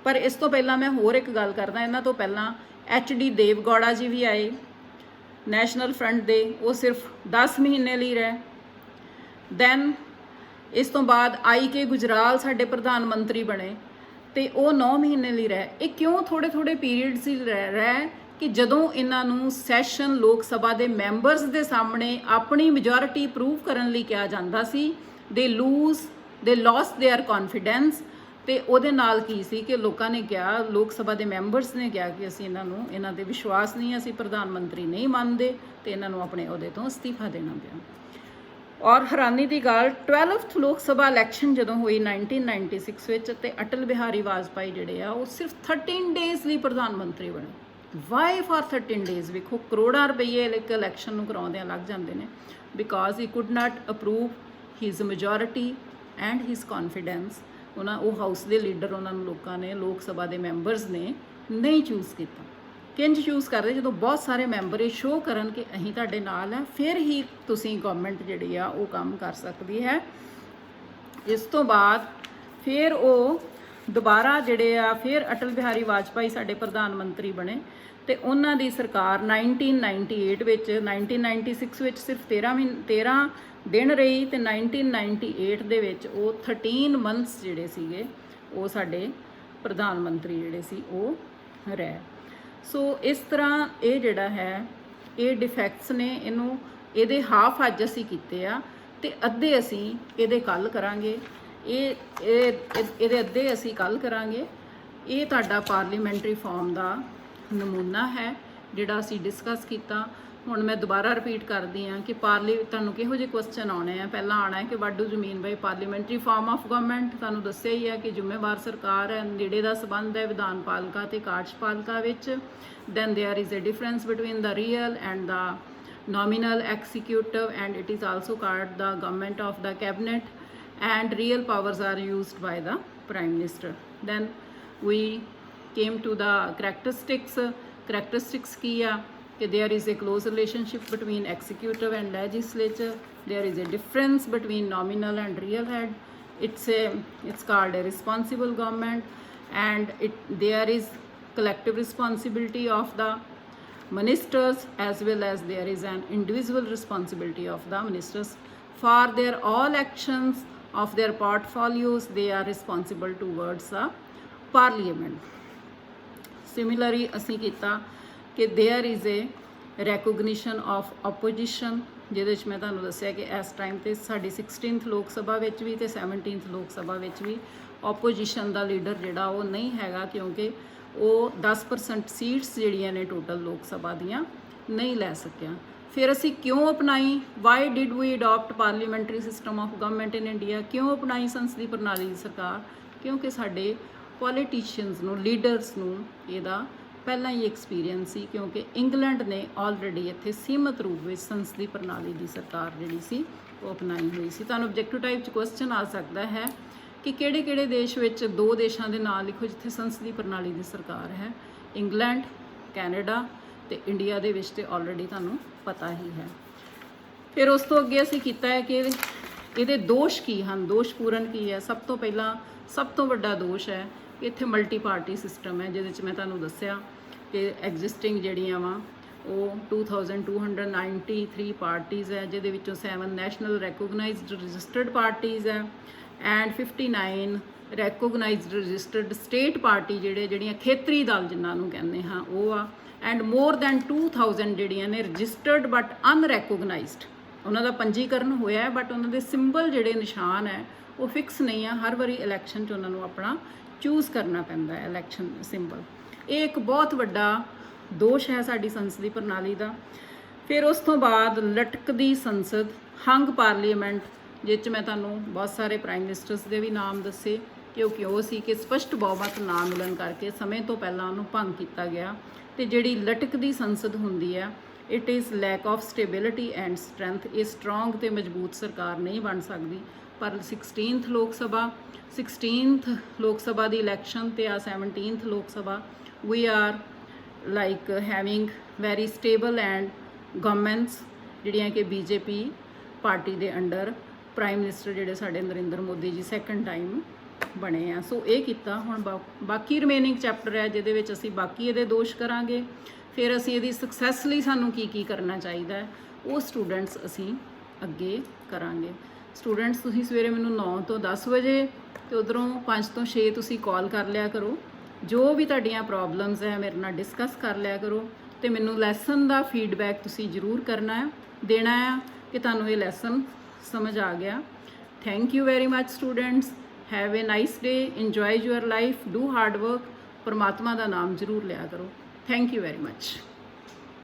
ਪਰ ਇਸ ਤੋਂ ਪਹਿਲਾਂ ਮੈਂ ਹੋਰ ਇੱਕ ਗੱਲ ਕਰਦਾ, ਇਹਨਾਂ ਤੋਂ ਪਹਿਲਾਂ HD ਦੇਵਗੌੜਾ ਜੀ ਵੀ ਆਏ ਨੈਸ਼ਨਲ ਫਰੰਟ ਦੇ, ਉਹ ਸਿਰਫ 10 ਮਹੀਨੇ ਲਈ ਰਹੇ। ਦੈਨ ਇਸ ਤੋਂ ਬਾਅਦ IK ਗੁਜਰਾਲ ਸਾਡੇ ਪ੍ਰਧਾਨ ਮੰਤਰੀ ਬਣੇ ਤੇ ਉਹ 9 ਮਹੀਨੇ ਲਈ ਰਹੇ। ਇਹ ਕਿਉਂ ਥੋੜੇ ਪੀਰੀਅਡਸ ਹੀ ਰਹੇ ਕਿ ਜਦੋਂ ਇਹਨਾਂ ਨੂੰ ਸੈਸ਼ਨ ਲੋਕ ਸਭਾ ਦੇ ਮੈਂਬਰਸ ਦੇ ਸਾਹਮਣੇ ਆਪਣੀ ਮੈਜੋਰਿਟੀ ਪ੍ਰੂਵ ਕਰਨ ਲਈ ਕਿਹਾ ਜਾਂਦਾ ਸੀ, ਦੇ ਲੋਸ देयर ਕੌਨਫੀਡੈਂਸ। ਤੇ ਉਹਦੇ ਨਾਲ ਕੀ ਸੀ ਕਿ ਲੋਕਾਂ ਨੇ ਕਿਹਾ, ਲੋਕ ਸਭਾ ਦੇ ਮੈਂਬਰਸ ਨੇ ਕਿਹਾ ਕਿ ਅਸੀਂ ਇਹਨਾਂ ਦੇ ਵਿਸ਼ਵਾਸ ਨਹੀਂ, ਅਸੀਂ ਪ੍ਰਧਾਨ ਮੰਤਰੀ ਨਹੀਂ ਮੰਨਦੇ ਤੇ ਇਹਨਾਂ ਨੂੰ ਆਪਣੇ ਅਹੁਦੇ ਤੋਂ ਅਸਤੀਫਾ ਦੇਣਾ ਪਿਆ। ਔਰ ਹੈਰਾਨੀ ਦੀ ਗੱਲ 12th ਲੋਕ ਸਭਾ ਇਲੈਕਸ਼ਨ ਜਦੋਂ ਹੋਈ 1996 ਵਿੱਚ ਤੇ ਅਟਲ ਬਿਹਾਰੀ ਵਾਜਪਾਈ ਜਿਹੜੇ ਆ ਉਹ ਸਿਰਫ 13 ਡੇਜ਼ ਲਈ ਪ੍ਰਧਾਨ ਮੰਤਰੀ ਬਣੇ। Why for 13 days? ਵੇਖੋ ਕਰੋੜਾਂ ਰੁਪਈਏ ਇੱਕ ਇਲੈਕਸ਼ਨ ਨੂੰ ਕਰਾਉਂਦਿਆਂ ਲੱਗ ਜਾਂਦੇ ਨੇ because he could not approve his majority and his confidence. ਉਹ ਹਾਊਸ ਦੇ ਲੀਡਰ ਉਹਨਾਂ ਨੂੰ ਲੋਕਾਂ ਨੇ, ਲੋਕ ਸਭਾ ਦੇ ਮੈਂਬਰਸ ਨੇ ਨਹੀਂ ਚੂਜ਼ ਕੀਤਾ। ਕਿੰਝ ਚੂਜ਼ ਕਰਦੇ? ਜਦੋਂ ਬਹੁਤ ਸਾਰੇ ਮੈਂਬਰ ਇਹ ਸ਼ੋਅ ਕਰਨ ਕਿ ਅਸੀਂ ਤੁਹਾਡੇ ਨਾਲ ਹੈ, ਫਿਰ ਹੀ ਤੁਸੀਂ ਗਵਰਨਮੈਂਟ ਜਿਹੜੀ ਆ ਉਹ ਕੰਮ ਕਰ ਸਕਦੀ ਹੈ। ਇਸ ਤੋਂ ਬਾਅਦ ਫਿਰ ਉਹ ਦੁਬਾਰਾ ਜਿਹੜੇ ਆ ਫਿਰ ਅਟਲ ਬਿਹਾਰੀ ਵਾਜਪਾਈ ਸਾਡੇ ਪ੍ਰਧਾਨ ਮੰਤਰੀ ਬਣੇ ਤੇ ਉਹਨਾਂ ਦੀ ਸਰਕਾਰ 1998 ਵਿੱਚ 1996 ਵਿੱਚ ਸਿਰਫ 13 ਦਿਨ ਰਹੀ ਤੇ 1998 ਦੇ ਵਿੱਚ ਉਹ 13 ਮੰਥਸ ਜਿਹੜੇ ਸੀਗੇ ਉਹ ਸਾਡੇ ਪ੍ਰਧਾਨ ਮੰਤਰੀ ਜਿਹੜੇ ਸੀ ਉਹ ਰਹੇ। ਸੋ ਇਸ ਤਰ੍ਹਾਂ ਇਹ ਜਿਹੜਾ ਹੈ ਇਹ ਡਿਫੈਕਟਸ ਨੇ, ਇਹਦੇ ਹਾਫ ਅੱਜ ਅਸੀਂ ਕੀਤੇ ਆ ਤੇ ਅੱਧੇ ਅਸੀਂ ਇਹਦੇ ਕੱਲ ਕਰਾਂਗੇ। ਇਹਦੇ ਅੱਧੇ ਅਸੀਂ ਕੱਲ ਕਰਾਂਗੇ। ਇਹ ਤੁਹਾਡਾ ਪਾਰਲੀਮੈਂਟਰੀ ਫਾਰਮ ਦਾ ਨਮੂਨਾ ਹੈ ਜਿਹੜਾ ਅਸੀਂ ਡਿਸਕਸ ਕੀਤਾ। ਹੁਣ ਮੈਂ ਦੁਬਾਰਾ ਰਿਪੀਟ ਕਰਦੀ ਹਾਂ ਕਿ ਤੁਹਾਨੂੰ ਕਿਹੋ ਜਿਹੇ ਕੁਐਸਚਨ ਆਉਣੇ ਆ। ਪਹਿਲਾਂ ਆਉਣਾ ਹੈ ਕਿ what do you mean by parliamentary form of government. ਤੁਹਾਨੂੰ ਦੱਸਿਆ ਹੀ ਹੈ ਕਿ ਜ਼ਿੰਮੇਵਾਰ ਸਰਕਾਰ ਹੈ, ਨੇੜੇ ਦਾ ਸੰਬੰਧ ਹੈ ਵਿਧਾਨ ਪਾਲਿਕਾ ਤੇ ਕਾਰਜਪਾਲਿਕਾ ਵਿੱਚ। Then there is a difference between the real and the nominal executive and it is also called the government of the cabinet, and real powers are used by the prime minister. Then we came to the characteristics ki hai कि there is a close relationship between executive and legislature. There is a difference between nominal and real head. It's called a responsible government, and there is collective responsibility of the ministers as well as there is an individual responsibility of the ministers for their all actions of their portfolios, they are responsible towards the parliament. Similarly ਅਸੀਂ ਕੀਤਾ ਕਿ there is a recognition of opposition, ਜਿਹਦੇ ਵਿੱਚ ਮੈਂ ਤੁਹਾਨੂੰ ਦੱਸਿਆ ਕਿ ਇਸ ਟਾਈਮ ਤੇ ਸਾਡੀ 16th ਲੋਕ ਸਭਾ ਵਿੱਚ ਵੀ ਤੇ 17th ਲੋਕ ਸਭਾ ਵਿੱਚ ਵੀ ਆਪੋਜੀਸ਼ਨ ਦਾ ਲੀਡਰ ਜਿਹੜਾ ਉਹ ਨਹੀਂ ਹੈਗਾ, ਕਿਉਂਕਿ ਉਹ 10% ਸੀਟਸ ਜਿਹੜੀਆਂ ਨੇ ਟੋਟਲ ਲੋਕ ਸਭਾ ਦੀਆਂ ਨਹੀਂ ਲੈ ਸਕਿਆ। ਫਿਰ ਅਸੀਂ ਕਿਉਂ ਅਪਣਾਈ, why did we adopt parliamentary system of government in India, ਕਿਉਂ ਅਪਣਾਈ ਸੰਸਦੀ ਪ੍ਰਣਾਲੀ ਦੀ ਸਰਕਾਰ, ਕਿਉਂਕਿ ਸਾਡੇ ਪੋਲੀਟੀਸ਼ੀਅਨਸ ਨੂੰ, ਲੀਡਰਸ ਨੂੰ ਇਹਦਾ ਪਹਿਲਾਂ ਹੀ ਐਕਸਪੀਰੀਅੰਸ ਸੀ, ਕਿਉਂਕਿ ਇੰਗਲੈਂਡ ਨੇ ਆਲਰੇਡੀ ਇੱਥੇ ਸੀਮਤ ਰੂਪ ਵਿੱਚ ਸੰਸਦੀ ਪ੍ਰਣਾਲੀ ਦੀ ਸਰਕਾਰ ਜਿਹੜੀ ਸੀ ਉਹ ਅਪਣਾਈ ਹੋਈ ਸੀ। ਤੁਹਾਨੂੰ ਆਬਜੈਕਟਿਵ ਟਾਈਪ 'ਚ ਕੁਐਸਚਨ ਆ ਸਕਦਾ ਹੈ ਕਿ ਕਿਹੜੇ ਕਿਹੜੇ ਦੇਸ਼ ਵਿੱਚ, 2 ਦੇਸ਼ਾਂ ਦੇ ਨਾਂ ਲਿਖੋ ਜਿੱਥੇ ਸੰਸਦੀ ਪ੍ਰਣਾਲੀ ਦੀ ਸਰਕਾਰ ਹੈ। ਇੰਗਲੈਂਡ, ਕੈਨੇਡਾ ਤੇ ਇੰਡੀਆ ਦੇ ਵਿੱਚ ਤੇ ਆਲਰੇਡੀ ਤੁਹਾਨੂੰ ਪਤਾ ਹੀ ਹੈ। ਫਿਰ ਉਸ ਤੋਂ ਅੱਗੇ ਅਸੀਂ ਕੀਤਾ ਹੈ ਕਿ ਇਹਦੇ ਦੋਸ਼ ਕੀ ਹਨ, ਦੋਸ਼ਪੂਰਨ ਕੀ ਹੈ। ਸਭ ਤੋਂ ਪਹਿਲਾਂ ਸਭ ਤੋਂ ਵੱਡਾ ਦੋਸ਼ ਹੈ ਕਿ ਇੱਥੇ ਮਲਟੀ ਪਾਰਟੀ ਸਿਸਟਮ ਹੈ, ਜਿਹਦੇ 'ਚ ਮੈਂ ਤੁਹਾਨੂੰ ਦੱਸਿਆ ਕਿ ਐਗਜ਼ਿਸਟਿੰਗ ਜਿਹੜੀਆਂ ਵਾ ਉਹ 2293 ਪਾਰਟੀਜ਼ ਹੈ, ਜਿਹਦੇ ਵਿੱਚੋਂ 7 ਨੈਸ਼ਨਲ ਰੈਕੋਗਨਾਈਜ਼ਡ ਰਜਿਸਟਰਡ ਪਾਰਟੀਜ਼ ਹੈ and 59 recognised registered state party ਜਿਹੜੀਆਂ ਖੇਤਰੀ ਦਲ ਜਿਨ੍ਹਾਂ ਨੂੰ ਕਹਿੰਦੇ ਹਾਂ ਉਹ ਆ, ਐਂਡ ਮੋਰ ਦੈਨ 2000 ਜਿਹੜੀਆਂ ਨੇ ਰਜਿਸਟਰਡ ਬਟ ਅਨਰੈਕੋਗਨਾਈਜ਼ਡ, ਉਹਨਾਂ ਦਾ ਪੰਜੀਕਰਨ ਹੋਇਆ ਬਟ ਉਹਨਾਂ ਦੇ ਸਿੰਬਲ ਜਿਹੜੇ ਨਿਸ਼ਾਨ ਹੈ ਉਹ ਫਿਕਸ ਨਹੀਂ ਆ। ਹਰ ਵਾਰੀ ਇਲੈਕਸ਼ਨ 'ਚ ਉਹਨਾਂ ਨੂੰ ਆਪਣਾ ਚੂਜ਼ ਕਰਨਾ ਪੈਂਦਾ ਹੈ ਇਲੈਕਸ਼ਨ ਸਿੰਬਲ। ਇਹ ਇੱਕ ਬਹੁਤ ਵੱਡਾ ਦੋਸ਼ ਹੈ ਸਾਡੀ ਸੰਸਦੀ ਪ੍ਰਣਾਲੀ ਦਾ। ਫਿਰ ਉਸ ਤੋਂ ਬਾਅਦ ਲਟਕਦੀ ਸੰਸਦ, ਹੰਗ ਪਾਰਲੀਮੈਂਟ, ਜਿਸ 'ਚ ਮੈਂ ਤੁਹਾਨੂੰ ਬਹੁਤ ਸਾਰੇ ਪ੍ਰਾਈਮ ਮਿਨਿਸਟਰਸ ਦੇ ਵੀ ਨਾਮ ਦੱਸੇ ਕਿ ਉਹ ਕਿਉਂ ਸੀ ਕਿ ਸਪਸ਼ਟ ਬਹੁਮਤ ਨਾ ਮਿਲਣ ਕਰਕੇ ਸਮੇਂ ਤੋਂ ਪਹਿਲਾਂ ਉਹਨੂੰ ਭੰਗ ਕੀਤਾ ਗਿਆ। ਤੇ ਜਿਹੜੀ ਲਟਕਦੀ ਸੰਸਦ ਹੁੰਦੀ ਆ, it is lack of stability and strength, ਇਹ ਸਟਰੋਂਗ ਤੇ ਮਜ਼ਬੂਤ ਸਰਕਾਰ ਨਹੀਂ ਬਣ ਸਕਦੀ। ਪਰ 16th ਲੋਕ ਸਭਾ ਦੀ ਇਲੈਕਸ਼ਨ ਤੇ ਆ 17th Lok Sabha, we are like having very stable and governments ਜਿਹੜੀਆਂ ਕਿ ਬੀਜੇਪੀ ਪਾਰਟੀ ਦੇ ਅੰਡਰ ਪ੍ਰਾਈਮ ਮਿਨਿਸਟਰ ਜਿਹੜੇ ਸਾਡੇ ਨਰਿੰਦਰ ਮੋਦੀ ਜੀ ਸੈਕੰਡ ਟਾਈਮ ਬਣੇ ਆ। ਸੋ ਇਹ ਕੀਤਾ। ਹੁਣ ਬਾਕੀ ਰਿਮੇਨਿੰਗ ਚੈਪਟਰ ਹੈ ਜਿਹਦੇ ਵਿੱਚ ਅਸੀਂ ਬਾਕੀ ਇਹਦੇ ਦੋਸ਼ ਕਰਾਂਗੇ। ਫਿਰ ਅਸੀਂ ਇਹਦੀ ਸਕਸੈਸ ਲਈ ਸਾਨੂੰ ਕੀ ਕਰਨਾ ਚਾਹੀਦਾ ਹੈ ਉਹ ਸਟੂਡੈਂਟਸ ਅਸੀਂ ਅੱਗੇ ਕਰਾਂਗੇ। ਸਟੂਡੈਂਟਸ ਤੁਸੀਂ ਸਵੇਰੇ ਮੈਨੂੰ 9 ਤੋਂ 10 ਵਜੇ ਤੇ ਉਧਰੋਂ 5 ਤੋਂ 6 ਤੁਸੀਂ ਕਾਲ ਕਰ ਲਿਆ ਕਰੋ। ਜੋ ਵੀ ਤੁਹਾਡੀਆਂ ਪ੍ਰੋਬਲਮਸ ਹੈ ਮੇਰੇ ਨਾਲ ਡਿਸਕਸ ਕਰ ਲਿਆ ਕਰੋ ਤੇ ਮੈਨੂੰ ਲੈਸਨ ਦਾ ਫੀਡਬੈਕ ਤੁਸੀਂ ਜ਼ਰੂਰ ਦੇਣਾ ਹੈ ਕਿ ਤੁਹਾਨੂੰ ਇਹ ਲੈਸਨ ਸਮਝ ਆ ਗਿਆ। Thank you very much students, have A nice day, enjoy your life, do hard work, ਪਰਮਾਤਮਾ ਦਾ ਨਾਮ ਜ਼ਰੂਰ ਲਿਆ ਕਰੋ। Thank you very much.